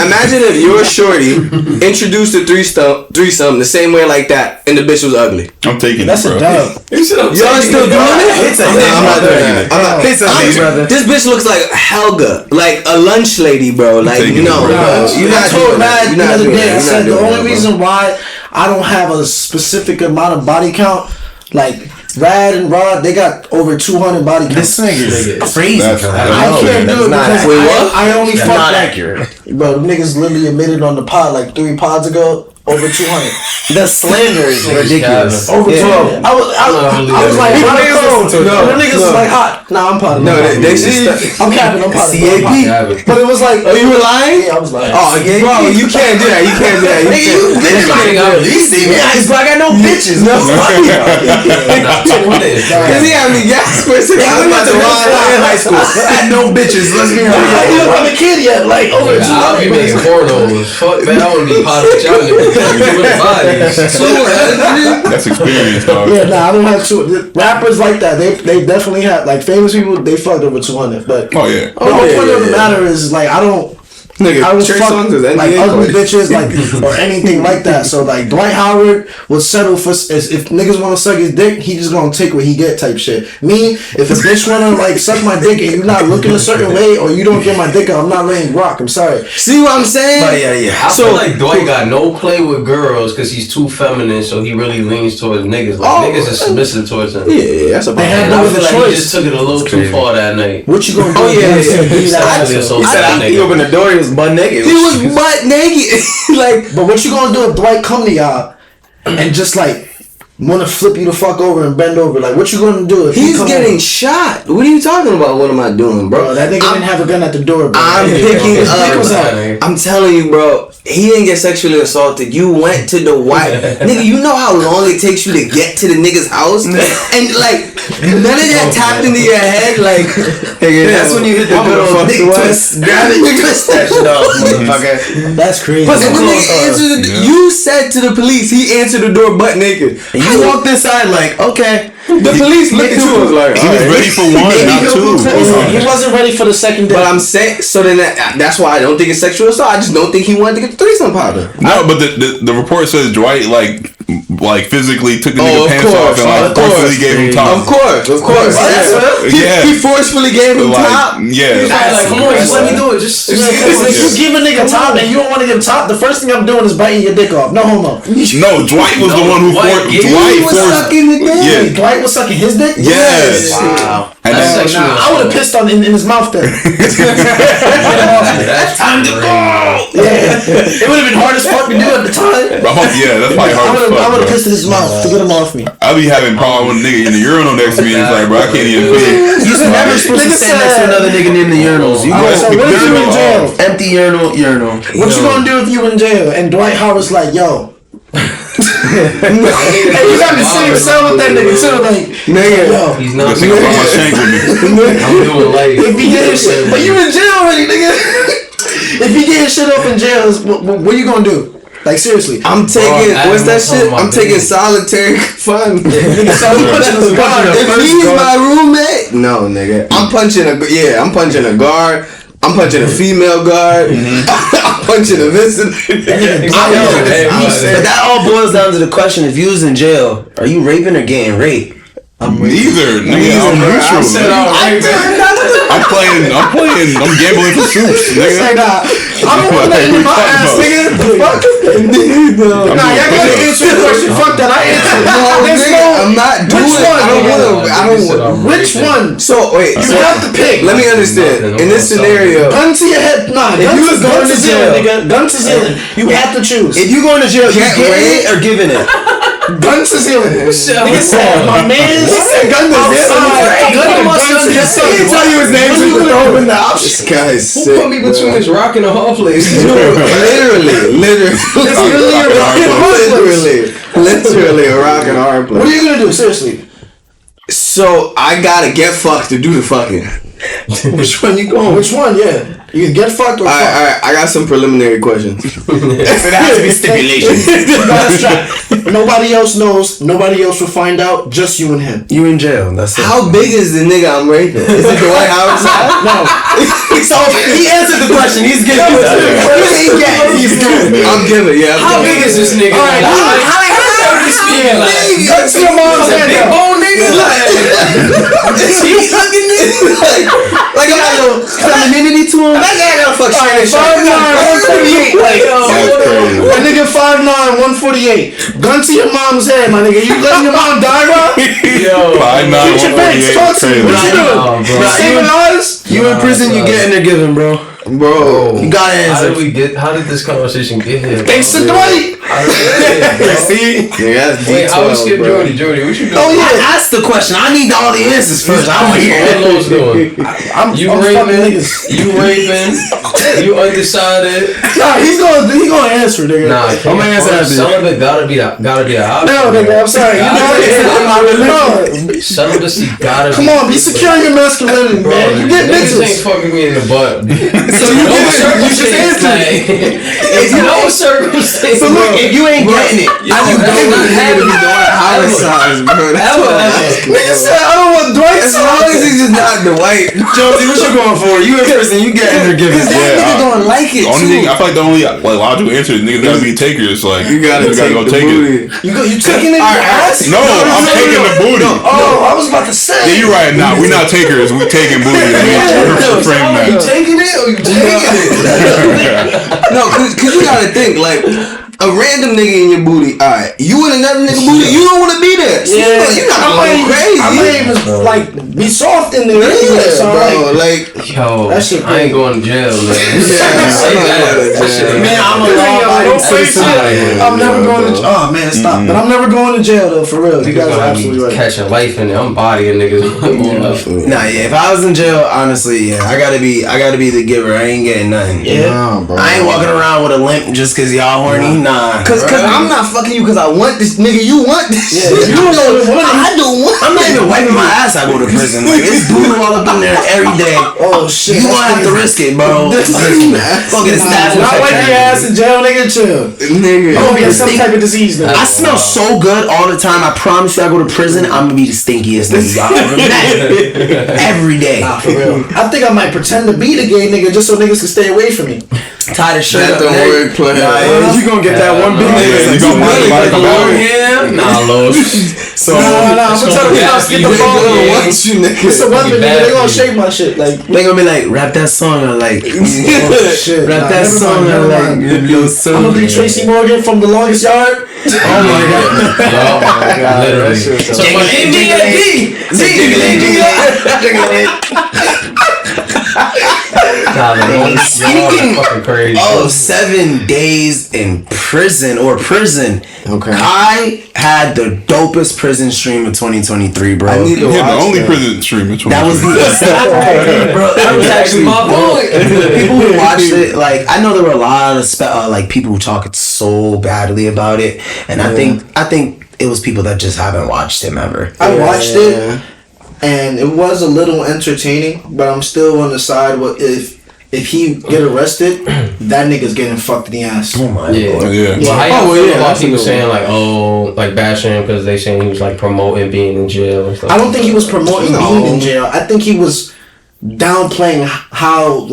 Imagine if your shorty introduced a threesome the same way like that, and the bitch was ugly. I'm taking that's it, bro. That's a dub. Y'all still doing it? I'm not doing it. This bitch looks like Helga, like a lunch lady, bro. Like You're not doing that. The other day, I said the only reason why I don't have a specific amount of body count, like Rad and Rod, they got over 200 body count. This nigga's crazy. I can't do it because I only fuck not like, accurate. Bro, the niggas literally admitted on the pod like 3 pods ago. Over 200. The slander is ridiculous. Over 200. I was like, hot or cold? The niggas was like, hot. Nah, I'm potting. No, they should. I'm capping. I'm potting. CAP. But it was like, oh, you were lying? Yeah, I was lying. Oh, yeah, bro, you can't do that. You can't do that. You see me? I got no bitches. No. Because he had me gas person. I was about to lie in high school. I had no bitches. Let's be real. I'm a kid yet. Like, over 200. I'll be making pornos. Fuck, man, I want to be potting with y'all niggas. That's experience, dog. Yeah, nah, I don't have 2. Rappers like that, they definitely have, like, famous people, they fucked over 200. But oh yeah. the whole point of the matter is like I don't Nigga, I was Trey fuck Songz is like NBA ugly player. bitches, like or anything like that. So like Dwight Howard would settle for if niggas want to suck his dick, he just gonna take what he get type shit. Me, if a bitch wanna like suck my dick and you not looking a certain way or you don't get my dick out, I'm not letting rock. I'm sorry. See what I'm saying? But yeah. I feel like Dwight got no play with girls because he's too feminine, so he really leans towards niggas. Like niggas is submissive towards him. Yeah, that's a They had And no I other feel like he choice. just took it a little too far that night. What you gonna do? Oh, yeah. Give me that Exactly. ass. So He said He opened the door. He was butt naked. He was butt naked. Like, But what you gonna do if Dwight come to y'all and just like wanna flip you the fuck over and bend over? Like what you gonna do if he he's come getting over? shot. What are you talking about? What am I doing, bro? Bro, that nigga didn't have a gun at the door, bro. I'm picking His dick up. was out. I'm telling you, bro. He didn't get sexually assaulted. You went to the white nigga. You know how long it takes you to get to the nigga's house, and like none of that tapped into your head. Like, That's when you hit the good old dick twist. Grab it, twist that shit off, motherfucker. That's crazy. But the nigga answered you said to the police, he answered the door butt naked. And you walked inside like, okay. The police looked at you and was like, He was ready for one, not two. He wasn't ready for the second day. But I'm saying, so then that's why I don't think it's sexual assault. I just don't think he wanted to get the threesome popping. No, but the report says Dwight like physically took the nigga pants off and like forcefully gave him top. Of course. He forcefully gave him top. Yeah. Like, come on, just let me do it. Just if you give a nigga top and you don't want to give top, the first thing I'm doing is biting your dick off. No homo. No, Dwight was the one who forced. He was sucking the dick. Yeah. Dwight was sucking his dick? Yes. Wow. And That's then, sexual. I would have pissed on in his mouth then. That's time to go. Yeah. It would have been hard as fuck to do at the time. yeah, that's probably hard as I would fuck, have bro. pissed in his mouth to get him off me. I be having problem with a nigga in the urinal next to me. And it's like, bro, I can't even pee. You're never supposed to stand next to another nigga in the urinals. You go So what if you in jail? empty urinal. What you gonna do if you in jail and Dwight Howard's like, yo? Hey, you got the same cell with that nigga too, like, yo. He's You not gotta take my shank with me. I'm doing life. If he getting shit, but you in jail already, nigga. If he getting shit up in jail, what you gonna do? Like seriously, I'm taking what's that shit? I'm taking business. solitary fun. If If he's my roommate, no nigga. I'm punching a guard. I'm punching a female guard. I'm punching a visitor. But that all boils down to the question: if you was in jail, are you raping or getting raped? Neither, nigga. I'm neutral. I'm gambling for soups, Say nigga. nah, I'm the one that in my ass, nigga. Fuck. Nah, y'all gotta answer the question. Fuck that. I answered. I'm not doing Which it. one? I don't. Which one? So wait, You have to pick. let me understand. In this scenario, Gun to your head. Nah, If you was going gun to to jail. nigga. Gun to ceiling. You have to choose. If you going to jail, you Get getting it or giving it? Gun to ceiling. Nigga said, my man. He said gun to outside. ceiling. Gun to my son. He tell you his name. You gonna open the option. this guy is Who sick. put me between this rock and a hard place? Literally a rock and a hard What place. are you gonna do? Seriously. So I gotta get fucked to do the fucking. Which one you going? Which one? Yeah. You can get fucked or fuck. Alright, I got some preliminary questions. It has to be stipulations. Nobody else knows. Nobody else will find out. Just you and him. You in jail. That's it. How big is the nigga I'm raping? Is it Dwight Howard size? No. So he answered the question. He's giving it. He's good. I'm giving, yeah. How big is this nigga? Alright, gun to your mom's head. Big though. bone nigga? Is he sucking this? Like I'm not Femininity to him. that guy gotta fuck Alright, straight. 5'9", 148. Like, That's crazy. that nigga 5'9", 148. Gun to your mom's head, my nigga. You letting your mom die, bro? Yo. 5'9", Future Banks, 148, talk to me. What you crazy. doing? Nah, bro. You saving lives? You in prison, you getting or giving, bro. Bro. You gotta answer. How did this conversation get here? Thanks to Dwight. How did it get here, bro? See? Yeah, that's Wait, I would skip bro. Jordy, what you doing? Oh yeah, ask the question. I need all the answers first. I want to hear What it. Lowe's doing? I'm You fucking raping? niggas. You raping? You undecided? Nah, he gonna answer, nigga. Nah, I'm gonna answer that bitch. Celibate gotta be an option. No, nigga, I'm sorry. You know it. Celibacy gotta Come be. on, be secure in your masculinity, man. You get Niggas ain't bitches. fucking me in the butt. So you No get circumstance, you just answer. like, If you know circumstance, but look, if you ain't getting it, I don't have to be doing homicides, bro. Nigga said I don't want Dwight. As long as he's just not Dwight. Jonesy, what you going for? You in prison, you getting forgiven. Nigga don't like it. I feel like the only logical answer is niggas gotta be takers. Like You gotta go take it. You taking it? No, I'm taking the booty. Oh, I was about to say. Yeah, you're right. Nah, we're not takers. We taking booty. Frame that. You taking it or you taking it? No, cause you gotta think like a random nigga in your booty. All right, you in another nigga booty. You don't want to be there. So you're not going crazy. I might even like be soft in there. Yeah, so bro. Like, yo, that shit I ain't going to jail, man. Man, I'm a law-abiding citizen. I'm never going to. Oh man, stop! But I'm never going to jail though. For real, you guys are absolutely right. Catching life in there. I'm bodying niggas. Nah, yeah. If I was in jail, honestly, yeah, I gotta be the giver. I ain't getting nothing. Yeah, bro. I ain't walking around with a limp just cause y'all horny. Nah, cause I'm not fucking you cause I want this nigga. You want this shit. You don't know what I don't want. I'm not even wiping my ass. I go to prison. Like it's doodle all up in there every day. Oh shit! You gonna have to risk it, bro. Go get a staff. Not wiping your ass in jail, nigga. Chill. Nigga. I'm gonna get some type of disease now. I smell so good all the time. I promise you, I go to prison, I'm gonna be the stinkiest nigga y'all ever met. Every day. Nah, for real. I think I might pretend to be the gay nigga just so niggas can stay away from me. Tie the shirt That's up. the word play. You gonna get that one big nigga. You gonna like him? Nah, Los. So I'm gonna tell the cops get the phone. It's a weapon, nigga. They gonna shake my shit. Like they gonna be like, rap that song. I like, shit. rap that song. I like, I'm gonna be Tracy Morgan from The Longest Yard. Oh my god. Literally. Speaking fucking crazy. of 7 days in prison, Okay. I had the dopest prison stream of 2023, bro. I need to Yeah, the watch only that. prison stream is That was the bro. That was actually my point. People who watched it, like I know there were a lot of like people who talked so badly about it, and I think it was people that just haven't watched him ever. I watched it, and it was a little entertaining, but I'm still on the side. What if he get arrested, that nigga's getting fucked in the ass. Oh my Yeah. lord. Yeah. Well, how y'all feel about that's people a good saying like bashing him because they saying he was like promoting being in jail and stuff? I don't think he was promoting being in jail. I think he was downplaying how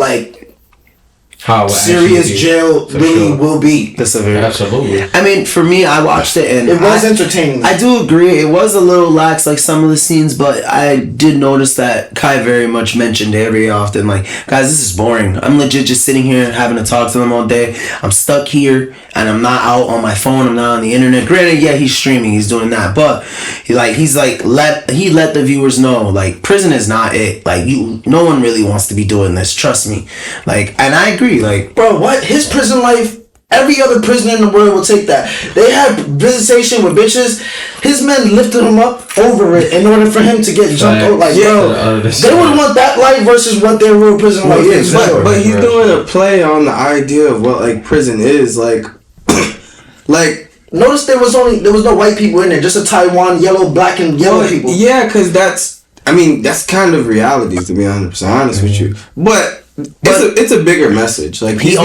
how serious jail really will be. The severe. Absolutely. I mean, for me, I watched it and It was entertaining. I do agree. It was a little lax, like some of the scenes, but I did notice that Kai very much mentioned it very often. Like, guys, this is boring. I'm legit just sitting here having to talk to them all day. I'm stuck here and I'm not out on my phone. I'm not on the internet. Granted, yeah, he's streaming, he's doing that, but he let the viewers know, like, prison is not it. Like, no one really wants to be doing this. Trust me. Like, and I agree. Like, Bro, what? His prison life, every other prisoner in the world will take that. They had visitation with bitches. His men lifted him up over it in order for him to get jumped out. Like, bro, they would want that life versus what their real prison life is. But he's doing a play on the idea of what like prison is. Like notice there was no white people in there, just a Taiwan yellow, black and yellow people. Yeah, because that's kind of reality, to be 100% honest with you. But it's a bigger message. Like he's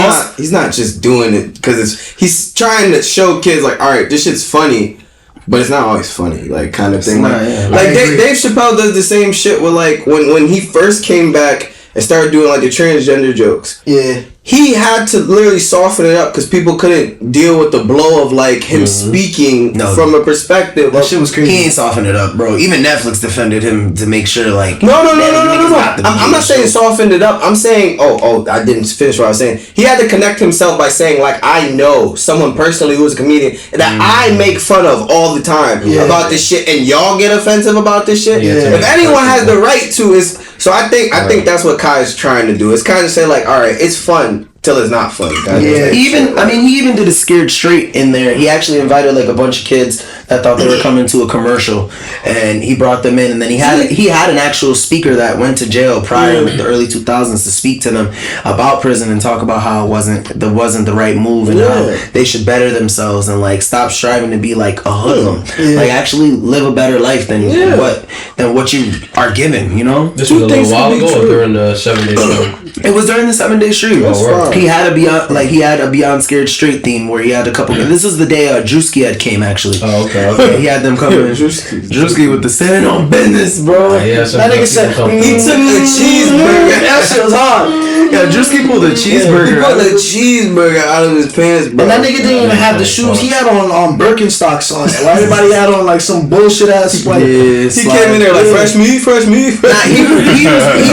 not just doing it because he's trying to show kids like, all right, this shit's funny, but it's not always funny, like kind of thing. Dave Chappelle does the same shit with like when he first came back and started doing like the transgender jokes. Yeah. He had to literally soften it up because people couldn't deal with the blow of like him speaking from a perspective. That shit was crazy. He ain't softened it up, bro. Even Netflix defended him to make sure, like, No. I'm not saying softened it up. I'm saying, I didn't finish what I was saying. He had to connect himself by saying, like, I know someone personally who is a comedian that I make fun of all the time about this shit, and y'all get offensive about this shit. Yeah. If anyone has the right to, so I think that's what Kai is trying to do. It's kind of say like, all right, it's fun till it's not fun. Yeah. He even did a Scared Straight in there. He actually invited like a bunch of kids that thought they were coming to a commercial, and he brought them in, and then he had an actual speaker that went to jail prior in the early 2000s to speak to them about prison and talk about how it wasn't the right move and how they should better themselves and like stop striving to be like a hoodlum. Like actually live a better life than what you are given, you know? This was a little while ago during the 7 Day show. It was during the 7-day stream. He had a Beyond Scared Straight theme where he had a couple. This was the day Drewski had came actually. Oh, okay. He had them coming. Drewski with the stand on business, bro. That nigga said he took the cheeseburger. That shit was hard. Yeah, Drewski pulled a cheeseburger. He pulled a cheeseburger out of his pants, bro. And that nigga didn't even have the shoes. He had on Birkenstocks on. Everybody had on like some bullshit ass like. He came in there like fresh meat. Nah, he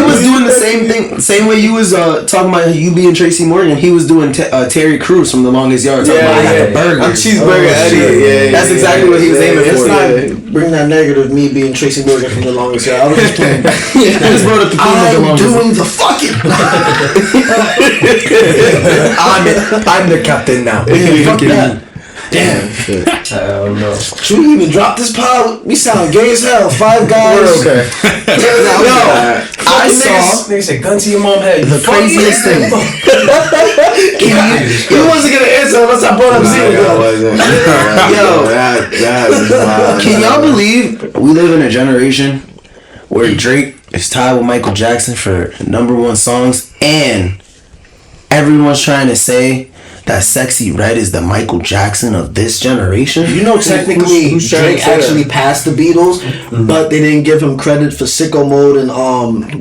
was doing the same thing, same way you was talking about you being Tracy Morgan. He was doing Terry Crews from The Longest Yard. Talking about the burger. I'm cheeseburger Eddie. That's exactly what he was aiming for. It's not bring that negative me being Tracy Morgan from The Longest Yard. I was just playing. I just brought up the theme of The Longest Yard. I'm doing the fucking. I'm the captain now. Fuck that. Damn. I don't know. Should we even drop this pod? We sound gay as hell. 5 guys. We're okay. I saw Nigga said gun to your mom head. the craziest thing. He wasn't gonna answer unless I brought up zero. Can y'all believe we live in a generation where Drake is tied with Michael Jackson for #1 songs, and everyone's trying to say that Sexy Red is the Michael Jackson of this generation? You know, technically, Drake actually passed the Beatles, but they didn't give him credit for Sicko Mode and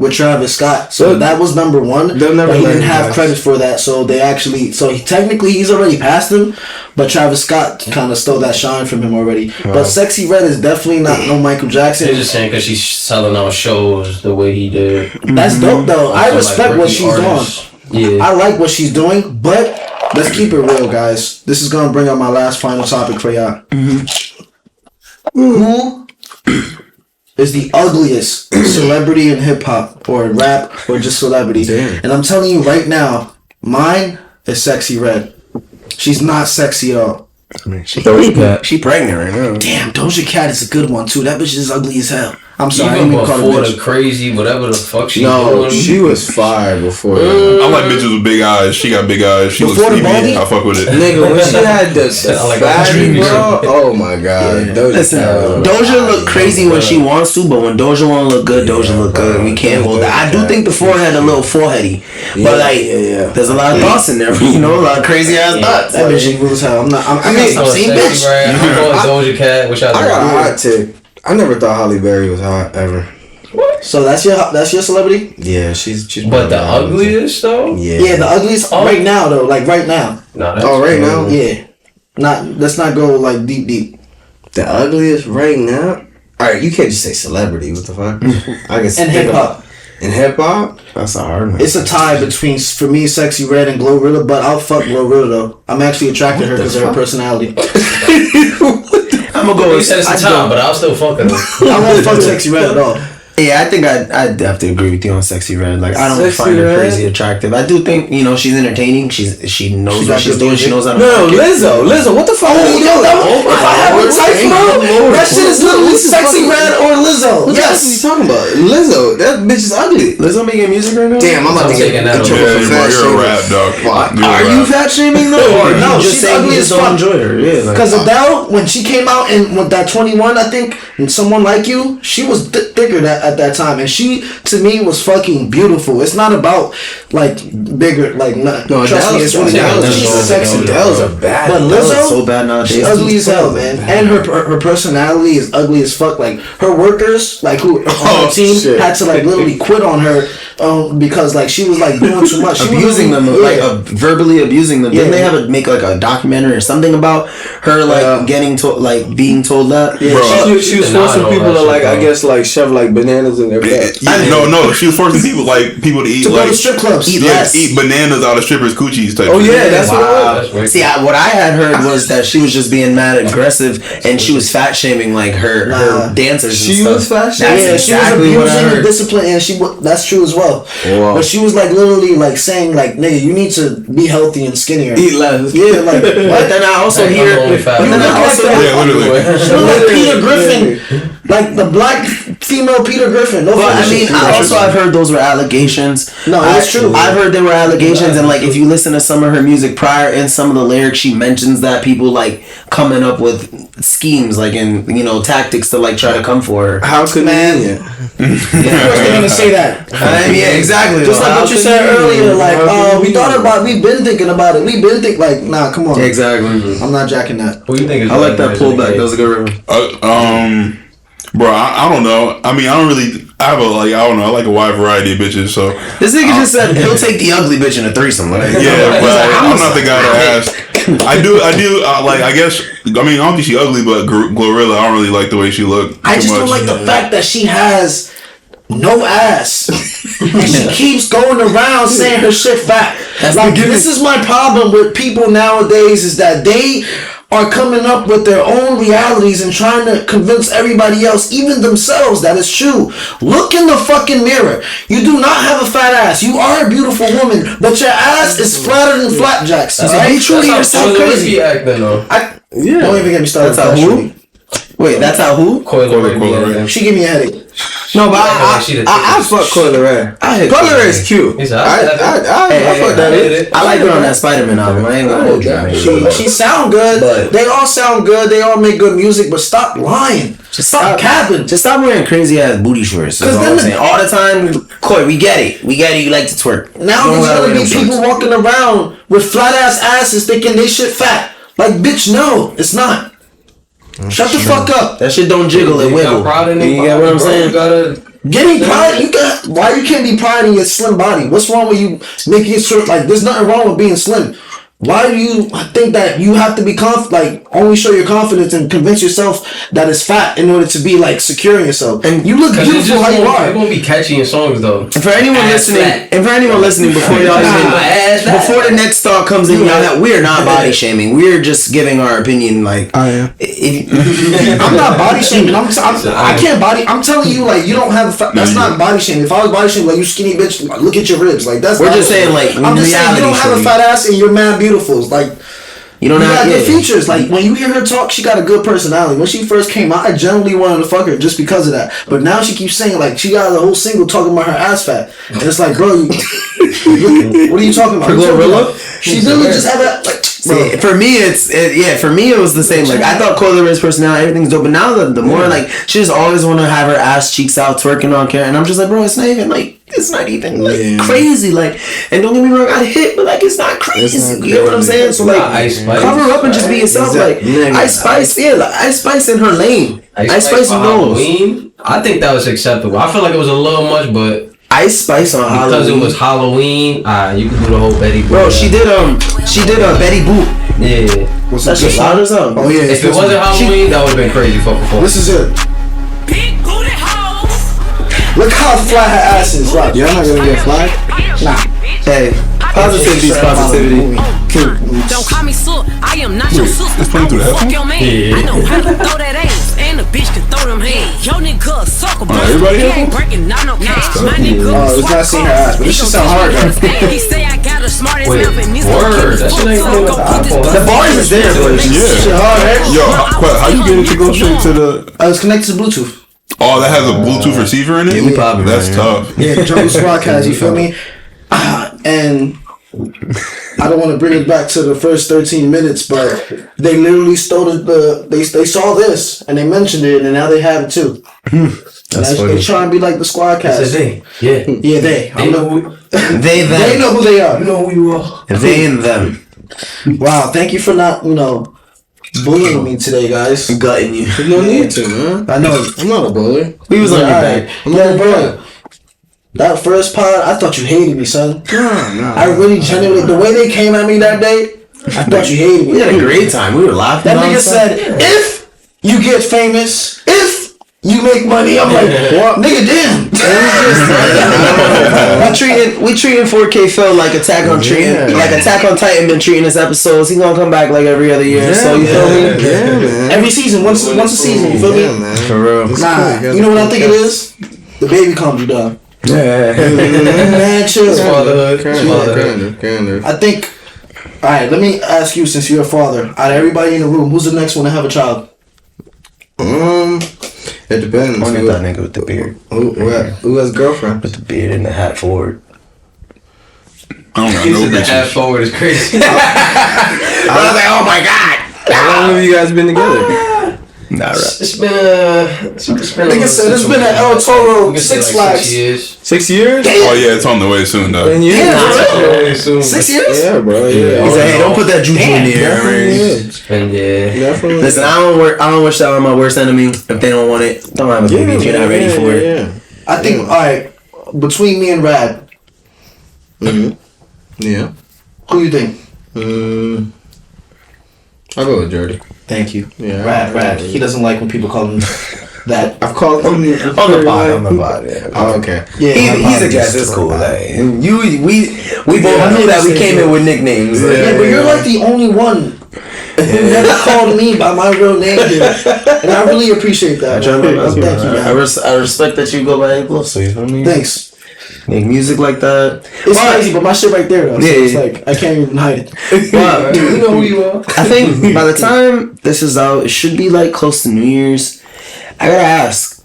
with Travis Scott. So that was #1. But he didn't have credit for that. So they actually, technically he's already passed him, but Travis Scott kind of stole that shine from him already. But Sexy Red is definitely not no Michael Jackson. They're just saying because she's selling out shows the way he did. That's dope though. I respect what she's doing. Yeah. I like what she's doing, but let's keep it real, guys. This is gonna bring up my last final topic for y'all. Who is the ugliest celebrity in hip hop or rap or just celebrity? Damn. And I'm telling you right now, mine is Sexy Red. She's not sexy at all. She pregnant right now. Damn, Doja Cat is a good one too. That bitch is ugly as hell. I'm sorry, Even I didn't call her before bitch. the crazy, whatever the fuck she No, doing. she was fire before. I like bitches with big eyes. She got big eyes. She looks Before the sleepy. baldy? I fuck with it. Nigga, when she had the fatty, bro. Oh my god. Listen, Doja look crazy when she wants to, but when Doja wanna look good, Doja look good. We can't hold that. I do think the forehead a little foreheady, but there's a lot of thoughts in there. You know, a lot of crazy ass thoughts. That bitch ain't real as hell. I mean, got seen bitch. Right? I'm going Doja Cat, which I got a hot take. I never thought Halle Berry was hot ever. So that's your celebrity? Yeah, she's. But the ugliest though? Yeah, the ugliest right now though, like right now. Nah, right now? Yeah. Let's not go like deep. The ugliest right now? Alright, you can't just say celebrity, what the fuck? I guess And hip hop. In hip hop? That's a hard one. It's a tie between, for me, Sexy Red and Glorilla, but I'll fuck Glorilla though. I'm actually attracted to her because of her personality. I'm gonna go. You said it's a time, but I'll still fuck her. I won't fuck Sexy Red at all. Yeah, I think I'd have to agree with you on Sexy Red. Like, I don't Sexy find her Red? crazy attractive. I do think, she's entertaining. She knows what she's doing. She knows how to No, Lizzo, what the fuck? If I have a type, bro, that shit is literally Sexy Red or Lizzo. What Yes. are you talking about? Lizzo, that bitch is ugly. Lizzo making music right now? Damn, I'm about to get taking that in trouble over. for fat You're a shaming. rap, dog. Fuck. You're a Are you rap. fat shaming though? Or No, you just she's saying ugly you as just don't fuck. enjoy her? Yeah, like, Because Adele, when she came out and with that 21, I think, and Someone Like You, she was thicker at that time, and she to me was fucking beautiful. It's not about like bigger, like No, trust me, it's really not. She's sexy. Adele's a bad. But Adele's Lizzo, so bad nowadays. she's ugly as hell, man. And her personality is ugly as fuck. Like her workers, like who on her team, shit. had to like literally quit on her because like she was like doing too much. She abusing was, them, yeah. like verbally abusing them. Didn't they have to make like a documentary or something about her like getting told, like being told that? Yeah, Bro. She was And I forcing know people that to like, shit, I bro. guess like shove like bananas in their butt. No, she was forcing people to eat to go like to strip clubs. Eat yeah, less. eat bananas out of strippers' coochies type. Oh shit. yeah, that's what it was. That's weird. See, what I had heard was that she was just being mad aggressive and she was fat shaming like her dancers. She and stuff. was fat That's shaming? exactly she what was I abusing the heard. discipline, and that's true as well. Wow. But she was like literally like saying like, nigga, you need to be healthy and skinnier. Eat less. Yeah, like But what? then I also Like, hear. I'm only fat. But then I look like also that. Yeah, literally. You look like Peter Griffin, like the black female Peter Griffin. No, but I mean, I've heard those were allegations. No, that's true. I've heard they were allegations, and like if you listen to some of her music prior, in some of the lyrics, she mentions that people like coming up with schemes, like in tactics to like try to come for her. How could man? Of course they're gonna say that. Yeah, exactly. Just like what you said earlier, like we've been thinking about it. We've been thinking like, nah, come on. Exactly. I'm not jacking that. What do you think? I like that pullback. That was a good river. Bro, I don't know. I mean, I don't really. I have I don't know. I like a wide variety of bitches. So this nigga just said he'll take the ugly bitch in a threesome. Like, yeah, but I'm not the guy to ask. I do. Like, I guess. I mean, I don't think she ugly, but Glorilla, I don't really like the way she look. I just don't like the fact that she has no ass and she keeps going around saying her shit fat. Like, this is my problem with people nowadays, is that they are coming up with their own realities and trying to convince everybody else, even themselves, that it's true. Look in the fucking mirror. You do not have a fat ass. You are a beautiful woman, but your ass is flatter than flapjacks. Right? Be true to yourself. Crazy. Don't even get me started. That's how who? Wait, that's how who? Coil Ray. She give me a headache. No, but I fuck Coil Ray. Coil Ray is cute. I fuck that. I like her on that Spider-Man album. I ain't gonna hold you. She sound good. But they all sound good. They all make good music. But stop lying. Just stop capping. Just stop wearing crazy ass booty shorts. That's all I'm saying. All the time, Coy, we get it. You like to twerk. Now there's gonna be people walking around with flat ass asses thinking they shit fat. Like, bitch, no, it's not. Shut the fuck up. That shit don't jiggle and wiggle. You get what I'm saying? Give me pride. Why you can't be proud in your slim body? What's wrong with you making it short? Like, there's nothing wrong with being slim. Why do you think that you have to be only show your confidence and convince yourself that it's fat in order to be like secure in yourself? And you look beautiful how you are. It won't be catchy in songs though. And for anyone listening, before y'all before the next thought comes in, y'all, we're not body shaming. We're just giving our opinion. Like I am. I'm not body shaming. I can't body. I'm telling you, like, you don't have. That's not body shaming. If I was body shaming, like, you skinny bitch, look at your ribs. Like, that's. We're just saying, like, I'm just saying you don't have a fat ass and you're mad beautiful. Like, you don't have good features. Like, when you hear her talk, she got a good personality. When she first came out, I generally wanted to fuck her just because of that. But now she keeps saying, like, she got a whole single talking about her ass fat, and it's like, bro, what are you talking about? She literally just had that. Like, see, for me, for me it was the same. Like, I thought Coil Ray's personality, everything's dope, but now the more like she just always want to have her ass cheeks out twerking on camera, and I'm just like, bro, it's not even crazy. Like, and don't get me wrong, I hit, but like, it's not crazy. You know what I'm saying? So like, cover up and just be yourself. Like, Ice Spice, Ice Spice in her lane. Ice Spice knows. Halloween, I think that was acceptable. I feel like it was a little much, but Ice Spice on Halloween. Because it was Halloween, you could do the whole Betty Boop. Bro, she did a Betty Boop. Yeah. What's that shit loud as hell? Oh yeah. If it wasn't Halloween, that would have been crazy for performance. This is it. Look how flat her ass is. Right. You're not gonna get fly? Nah. Hey, positivity is positivity. Don't call me sook, I am not your sister. It's playing through the headphones? Your man. I know how to throw that ass, and the bitch can throw them hands. Yo nigga sucker, bro. Everybody He ain't breaking not no cash. My nigga it's not seeing her ass, but this shit sound hard though. He say I got the smartest Wait, mouth in this word. That shit ain't playing with the iPhone. The bars is there, but Yeah. Shit hard, right? Yo, how you get it to go straight to the? It's connected to Bluetooth. Oh, that has a Bluetooth receiver in it? Yeah, we popping, That's man. tough. Yeah, Jones Squadcast, you feel me? And I don't want to bring it back to the first 13 minutes, but they literally stole they saw this and they mentioned it, and now they have it too. That's funny. They try and be like the Squadcast. It's a they. Yeah. Yeah, they. They know who, They them. They know who they are. you know who you are. They and them. Wow, thank you for not, bullying me today, guys. Gutting you. No need to, man. I know. I'm not a bully. We was on your Alright. back. Yeah, bro. That first pod, I thought you hated me, son. I really genuinely, the way they came at me that day, I thought you hated me. We had a great time. We were laughing. That nigga said, if you get famous, if you make money, I'm like, what? Nigga, damn. we treating 4kPhil like Attack on Titan been treating his episodes. He gonna come back like every other year. So you feel me? Yeah, man. Every season, once a season, you feel me? Yeah, man. For real. Nah, you know what I think it is? The baby comes, you dog. Yeah. Man, chill. Kind of. I think, alright, let me ask you, since you're a father, out of everybody in the room, who's the next one to have a child? It depends. Only that nigga with the beard. Who has a girlfriend? With the beard and the hat forward. I don't got no The half bitches. forward is crazy. I was like, oh my god. How long have you guys been together? Nah, right. It's been Nigga said it's been an El Toro Six Flags. 6 years. 6 years? Oh yeah, it's on the way soon though. 10 years? Yeah, soon. 6 years? Yeah, bro. Yeah. He said, hey, don't put that juju in the air. It's been, yeah. Definitely. Listen, I don't wish that on my worst enemy. If they don't want it, don't have a baby if you're not ready for it. Yeah. I think, alright, between me and Rad, Yeah. who you think? I'll go with Jordy. Thank you. Yeah. Rad. He doesn't like when people call him that. I've called him On the pod, yeah. Oh, okay. Yeah, He's a guest. It's cool. Like, we both knew that we came in with nicknames. Yeah, but you're like the only one who never called me by my real name, dude. And I really appreciate that. Thank you, Thank you, man. I respect that you go by Loso. You feel me? Thanks. Make music like that. It's crazy, but my shit right there though. So Yeah, it's yeah. like I can't even hide it. But You know who you are. I think by the time this is out, it should be like close to New Year's. I gotta ask,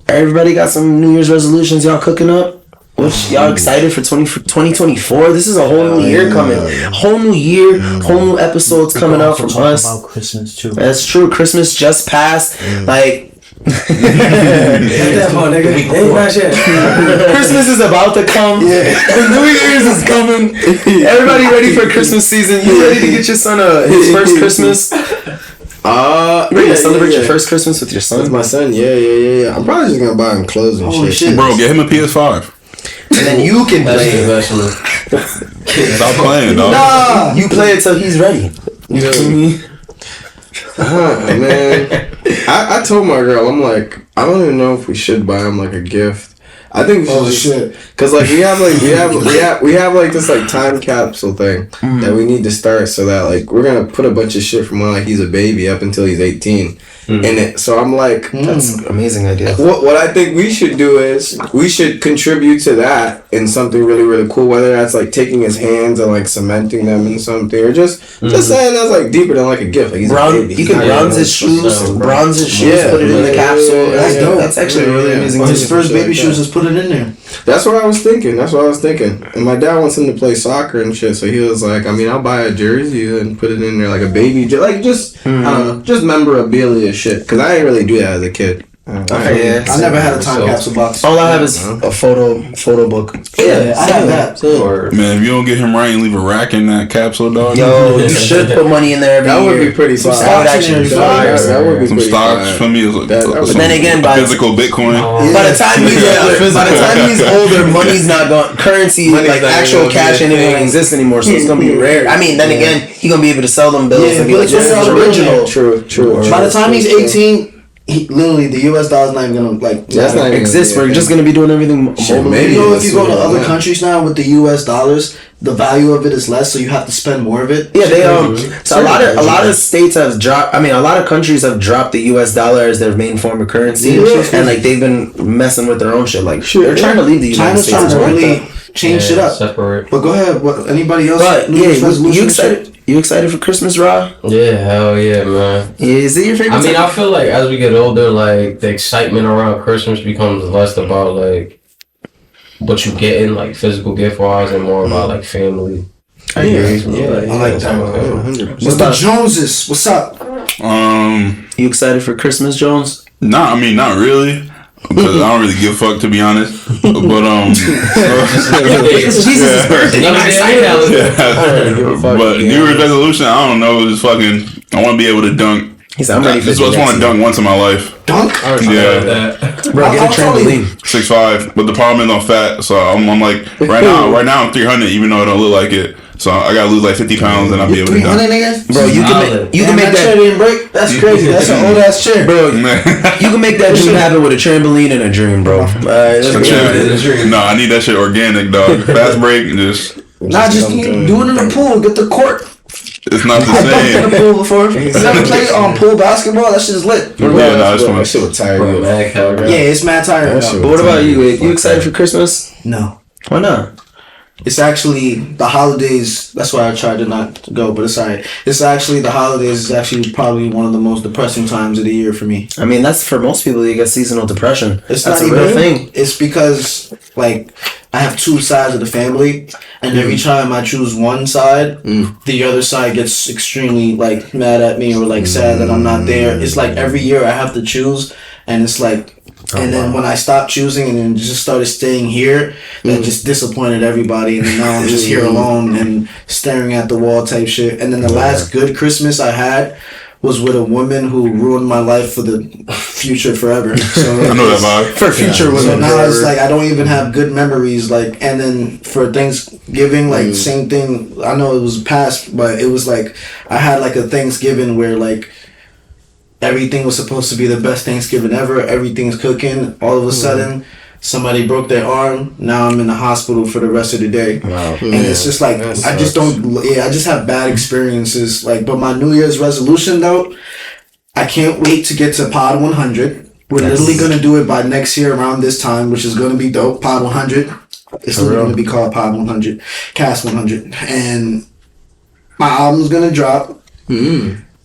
everybody got some New Year's resolutions y'all cooking up? Which y'all excited for 2024? This is a whole new year coming. Whole new year, whole new episodes coming out from us. About Christmas too. That's true. Christmas just passed. Like Christmas is about to come. The New Year's is coming. Everybody ready for Christmas season? You ready to get your son his first Christmas? Ready to celebrate your first Christmas with your son? With my son, yeah. I'm probably just gonna buy him clothes and Holy shit. shit. Bro, get him a PS5. And then you can That's play the it. investment. Stop playing, dog. Nah. You play it till he's ready. You know what I mean? Man, I told my girl, I'm like, I don't even know if we should buy him like a gift. I think we should Oh just, shit. cause like we have like this like time capsule thing that we need to start so that like we're gonna put a bunch of shit from when like he's a baby up until he's 18 in it. So I'm like, That's an amazing idea. what I think we should do is we should contribute to that in something really really cool. Whether that's like taking his hands and like cementing them in something, or just saying that's like deeper than like a gift. Like he's a baby. You can bronze his shoes, put it in the capsule. That's dope. That's actually a really amazing. Well, his idea. first baby shoes, just put it in there. That's what I was thinking. And my dad wants him to play soccer and shit. So he was like, I mean, I'll buy a jersey and put it in there like a baby, like just I don't know, just memorabilia shit. Cause I didn't really do that as a kid. Okay, I never had a time capsule box. All I have is a photo book. Yeah, I have that. Or Man, if you don't get him right and leave a rack in that capsule, dog. Yo, you should put money in there every That year. would be pretty fire. That would actually be fire. That would be Some pretty stocks fire. for me is like That would- some But then again, by physical Bitcoin. By the time he's older, money's not going. Currency, Money's like not actual gonna be cash, a ain't even thing. gonna exist anymore. So it's gonna be rare. I mean, then again, he gonna be able to sell them bills Yeah, and be but like, it's "This is also original." True. By the time he's 18, literally the US dollar's not even gonna like. That's not even Exists. gonna be a We're just thing. gonna be doing everything mobile. maybe. You know, if you go to Yeah. other countries now with the US dollars, the value of it is less, so you have to spend more of it. Yeah, they so a lot of states have dropped. I mean, a lot of countries have dropped the U.S. dollar as their main form of currency, and like they've been messing with their own shit. Like they're trying to leave the United China's States. trying to and really like that. change shit up. Separate. But go ahead. What? Anybody else? But New Year's yeah, resolution you and shit? excited? You excited for Christmas, Ra? Yeah, hell yeah, man. Yeah, is it your favorite? I mean, time? I feel like as we get older, like the excitement around Christmas becomes less about like what you getting, like physical gift wise, and more about like family. I like that. What's the Joneses? What's up? You excited for Christmas, Jones? Nah, I mean not really. Because I don't really give a fuck, to be honest. But It's Jesus' birthday. I'm excited. But New Year's resolution, I don't know. Just fucking, I want to be able to dunk. I'm ready I for just want to dunk once in my life. Dunk? Yeah, Bro, get a I'll tell you. trampoline. 6'5", but the problem is I'm fat, so I'm like right now I'm 300, even though I don't look like it. So I gotta lose like 50 pounds, and I'll be able to 300 dunk. niggas? Bro, you can make that chair that. didn't break? That's crazy. That's an old ass chair. Bro, you can make that dream happen with a trampoline and a dream, bro. No, I need that shit organic, dog. Fast break, and just Not just do it in the pool. Get the court. it's not the I've been in the same. pool before. You never played pool basketball? That shit is lit. Yeah, no, it's fun. That shit would tire you. Yeah, it's mad tiring. That shit But what about you? You excited for Christmas? No. Why not? it's actually the holidays. That's why I tried to not go, but it's alright. It's actually the holidays is actually probably one of the most depressing times of the year for me. I mean, that's for most people. You get seasonal depression. It's that's not a real even thing. It's because like I have two sides of the family, and every time I choose one side, the other side gets extremely like mad at me or like sad that I'm not there. It's like every year I have to choose, and it's like. And then when I stopped choosing and then just started staying here, that just disappointed everybody. And then now I'm just here alone and staring at the wall type shit. And then the last good Christmas I had was with a woman who ruined my life for the future forever. So I know that vibe. For future women. So now it's like I don't even have good memories. Like, and then for Thanksgiving, like same thing. I know it was past, but it was like I had like a Thanksgiving where like everything was supposed to be the best Thanksgiving ever. Everything's cooking. All of a sudden, somebody broke their arm. Now I'm in the hospital for the rest of the day. Wow. And it's just like I just don't. Yeah, I just have bad experiences. Like, but my New Year's resolution though, I can't wait to get to Pod 100. We're literally gonna do it by next year around this time, which is gonna be dope. Pod 100. It's literally gonna be called Pod 100, Cast 100, and my album's gonna drop.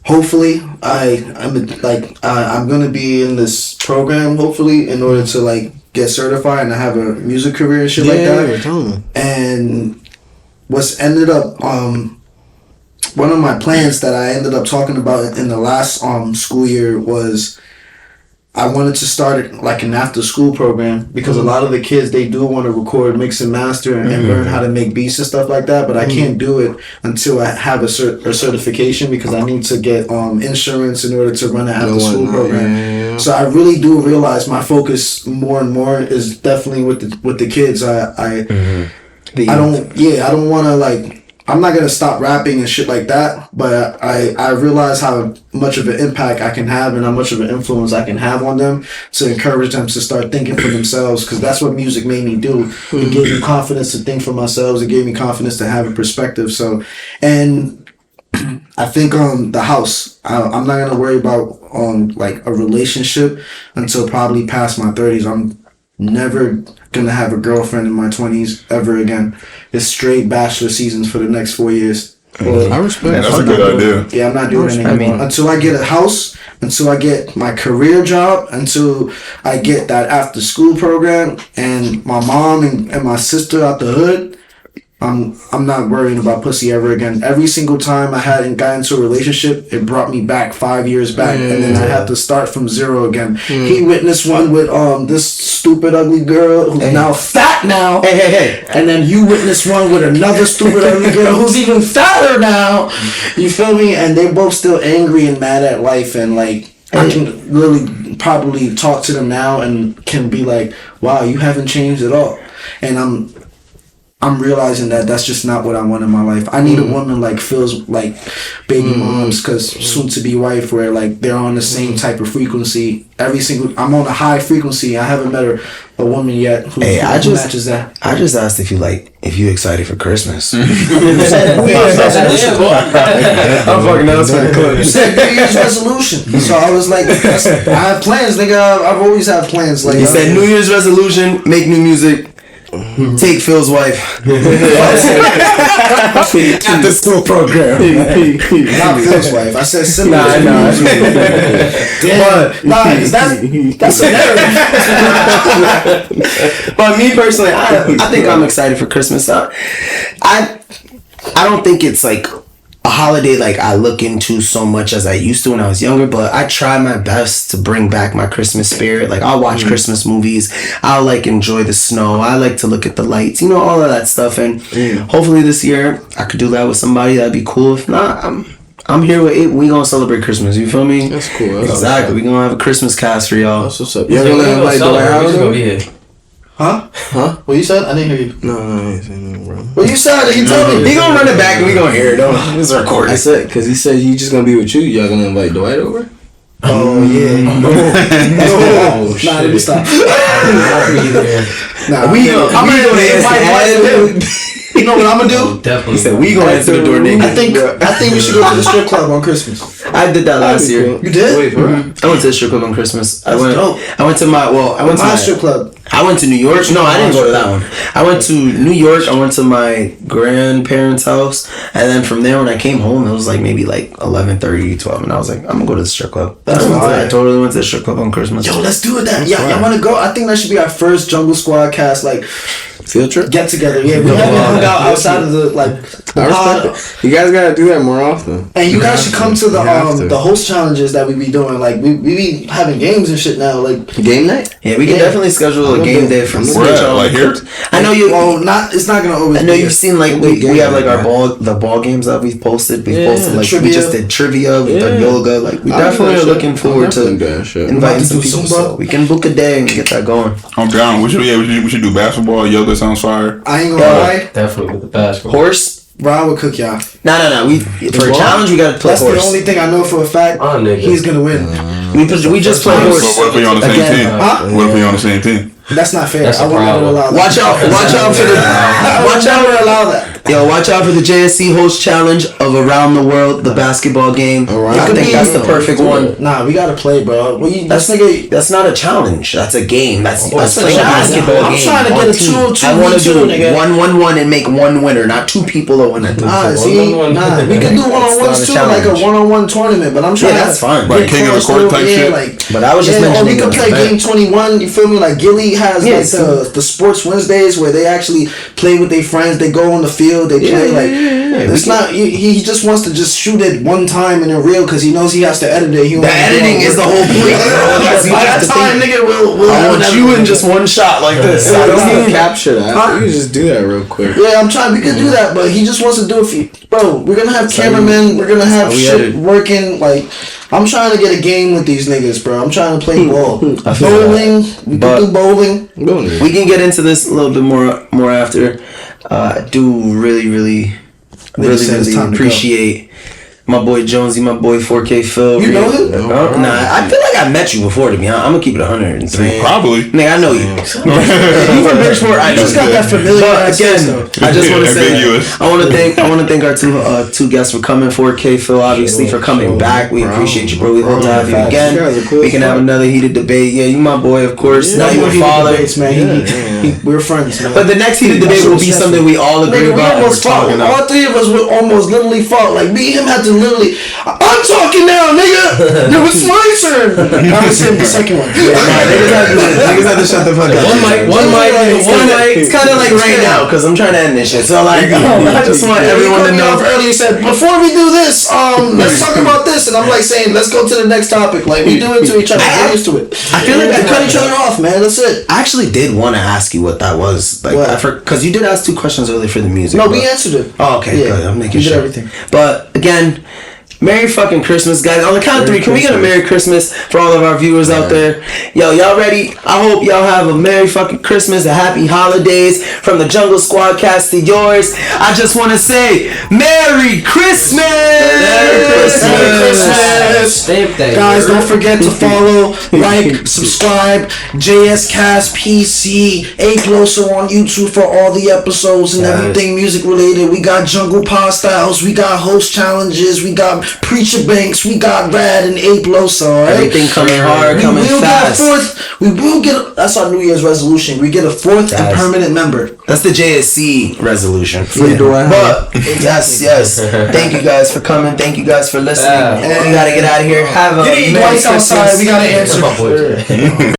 Hopefully, I'm gonna be in this program. Hopefully, in order to like get certified and have a music career and shit like that. And what's ended up one of my plans that I ended up talking about in the last school year was I wanted to start like an after school program because a lot of the kids, they do want to record, mix and master and learn how to make beats and stuff like that, but I can't do it until I have a certification because I need to get insurance in order to run an after school program. So I really do realize my focus more and more is definitely with the kids. I don't want to like, I'm not going to stop rapping and shit like that, but I realize how much of an impact I can have and how much of an influence I can have on them to encourage them to start thinking for themselves, because that's what music made me do. It gave me confidence to think for myself. It gave me confidence to have a perspective. So, and I think the house, I'm not going to worry about like a relationship until probably past my 30s. I'm never gonna have a girlfriend in my 20s ever again. It's straight bachelor seasons for the next 4 years. I respect. That's a good idea. Yeah, I'm not doing anything anymore. Until I get a house, until I get my career job, until I get that after school program, and my mom and my sister out the hood, I'm not worrying about pussy ever again. Every single time I hadn't got into a relationship, it brought me back 5 years back, and then I had to start from zero again. He witnessed one with this stupid ugly girl who's now fat now. Hey. And then you witnessed one with another stupid ugly girl who's even fatter now. You feel me? And they're both still angry and mad at life, and like I can really probably talk to them now and can be like, wow, you haven't changed at all. And I'm realizing that that's just not what I want in my life. I need a woman like Phil's like baby moms, because soon to be wife, where like they're on the same type of frequency. I'm on a high frequency. I haven't met a woman yet who matches that. I just asked if you excited for Christmas. I'm fucking nuts for the clip. You said New Year's resolution, so I was like, I have plans, nigga. I've always had plans. Like he said, New Year's resolution: make new music. Take Phil's wife. After school program. Not Phil's wife. I said similar. That's a narrative. But me personally, I think I'm excited for Christmas. I don't think it's like a holiday like I look into so much as I used to when I was younger, but I try my best to bring back my Christmas spirit. Like I'll watch Christmas movies, I'll like enjoy the snow, I like to look at the lights, all of that stuff, and hopefully this year I could do that with somebody. That'd be cool. If not, I'm here with it. We gonna celebrate Christmas, you feel me? That's cool. Exactly. We gonna have a Christmas cast for y'all. That's what's up. You're gonna invite Dwight Howard? Huh? What you said? I didn't hear you. No, I ain't saying nothing, bro. What you said? You told me. He gonna run it back and we gonna hear it. It's recorded. I said, because he said he just gonna be with you. Y'all gonna invite Dwight over? Oh, yeah. No. Nah, let me stop. I'm gonna invite. You know what I'm gonna do? Definitely. He said we gonna answer the door naked. I think we should go to the strip club on Christmas. I did that last year. You did? Wait, bro. I went to the strip club on Christmas. That's dope. I went to my strip club. I went to New York. No, I didn't go to that one. I went to New York. I went to my grandparents' house, and then from there, when I came home, it was like maybe like 11:30, 12, and I was like, I'm gonna go to the strip club. I totally went to the strip club on Christmas. Yo, let's do it. Y'all want to go? I think that should be our first Jungle Squad cast like field trip get together. Yeah, we haven't hung out outside of the like. I respect it. You guys gotta do that more often. And you guys should come to the host challenges that we be doing. Like we be having games and shit now. Like game night. Yeah, we can definitely schedule a game day from like here. I know you. Well, it's not gonna always. I know you've seen like we have like the ball games that we've posted. We've posted like trivia. We just did trivia. We've done yoga. Like we definitely are looking forward to inviting some people. So we can book a day and get that going. I'm down. We should do basketball. Yoga sounds fire. I ain't gonna lie. Definitely with the basketball. Horse. Ron would cook y'all. No. We for a challenge we gotta play That's horse. the only thing I know for a fact. He's gonna win. We just play horse. So what if we on the same team? What if we on the same team? That's not fair. That's I would never allow that. Watch out for the. Watch out for allow that. Yo, watch out for the JSC host challenge of Around the World, the basketball game. I think that's the perfect one. Nah, we gotta play, bro. That's not a challenge. That's a game. That's a playing a challenge. basketball I'm game. trying to get a 2-2. I want to do nigga. 1-1-1 and make one winner, not two people a winner. We can do one-on-ones too, like a one-on-one tournament. But I'm trying. Yeah, that's fine. Like king of the court type shit. But I was just mentioning. Or we could play game 21. You feel me? Like Gilly has like the Sports Wednesdays where they actually play with their friends. They go on the field. They play like. It's not. He just wants to just shoot it one time and then reel because he knows he has to edit it. The editing is the whole point. By that time, nigga, we'll I want you in just one shot like this. I don't need to capture that. You can just do that real quick. Yeah, I'm trying. We can do that, but he just wants to do it for you. Bro, we're gonna have cameramen. We're gonna have shit working. Like, I'm trying to get a game with these niggas, bro. I'm trying to play ball. Bowling. We can do bowling. We can get into this a little bit more after. I do really appreciate my boy Jonesy, my boy 4kPhil. You know him? Nah, I feel like I met you before, to be honest. I'm gonna keep it 103. Probably. Nigga, I know you. You from Bridgeport? I just got that familiar. But again, I just want to say, I want to thank our two guests for coming. 4kPhil, obviously, for coming back. We appreciate you, bro. We hope to have you again. We can have another heated debate. Yeah, you my boy, of course. Now you a father. We're friends, man. But the next heated debate will be something we all agree about. All three of us would almost literally fought. Like me and him had to literally. I'm talking now, nigga. It was my turn. I was saying the second one. Niggas have to shut the fuck up. One mic. It's kind of like right now because I'm trying to end this shit. So like, I just want everyone to know. Earlier said before we do this, let's talk about this, and I'm like saying let's go to the next topic. Like we do it to each other. Get used to it. I feel like I cut each other off, man. That's it. I actually did want to ask you what that was. Like, because you did ask 2 questions earlier for the music. No, we answered it. Oh, okay, good. I'm making sure. Everything. But again, Merry fucking Christmas, guys. On the count of 3, can we get a Merry Christmas for all of our viewers out there? Yo, y'all ready? I hope y'all have a Merry fucking Christmas, a happy holidays from the Jungle Squad cast to yours. I just want to say, Merry Christmas! Merry Christmas! Guys, don't forget to follow, like, subscribe, JSCast PC, Loso on YouTube for all the episodes and everything music related. We got Jungle Pod Styles, we got host challenges, we got Preacher Banks, we got Rad and Loso, alright? Everything coming hard, coming fast. We will get that's our New Year's resolution. We get a 4th and permanent member. That's the JSC resolution. Dwight Howard. But yes. Thank you guys for coming. Thank you guys for listening. We gotta get out of here. Have a Merry Christmas. We gotta answer.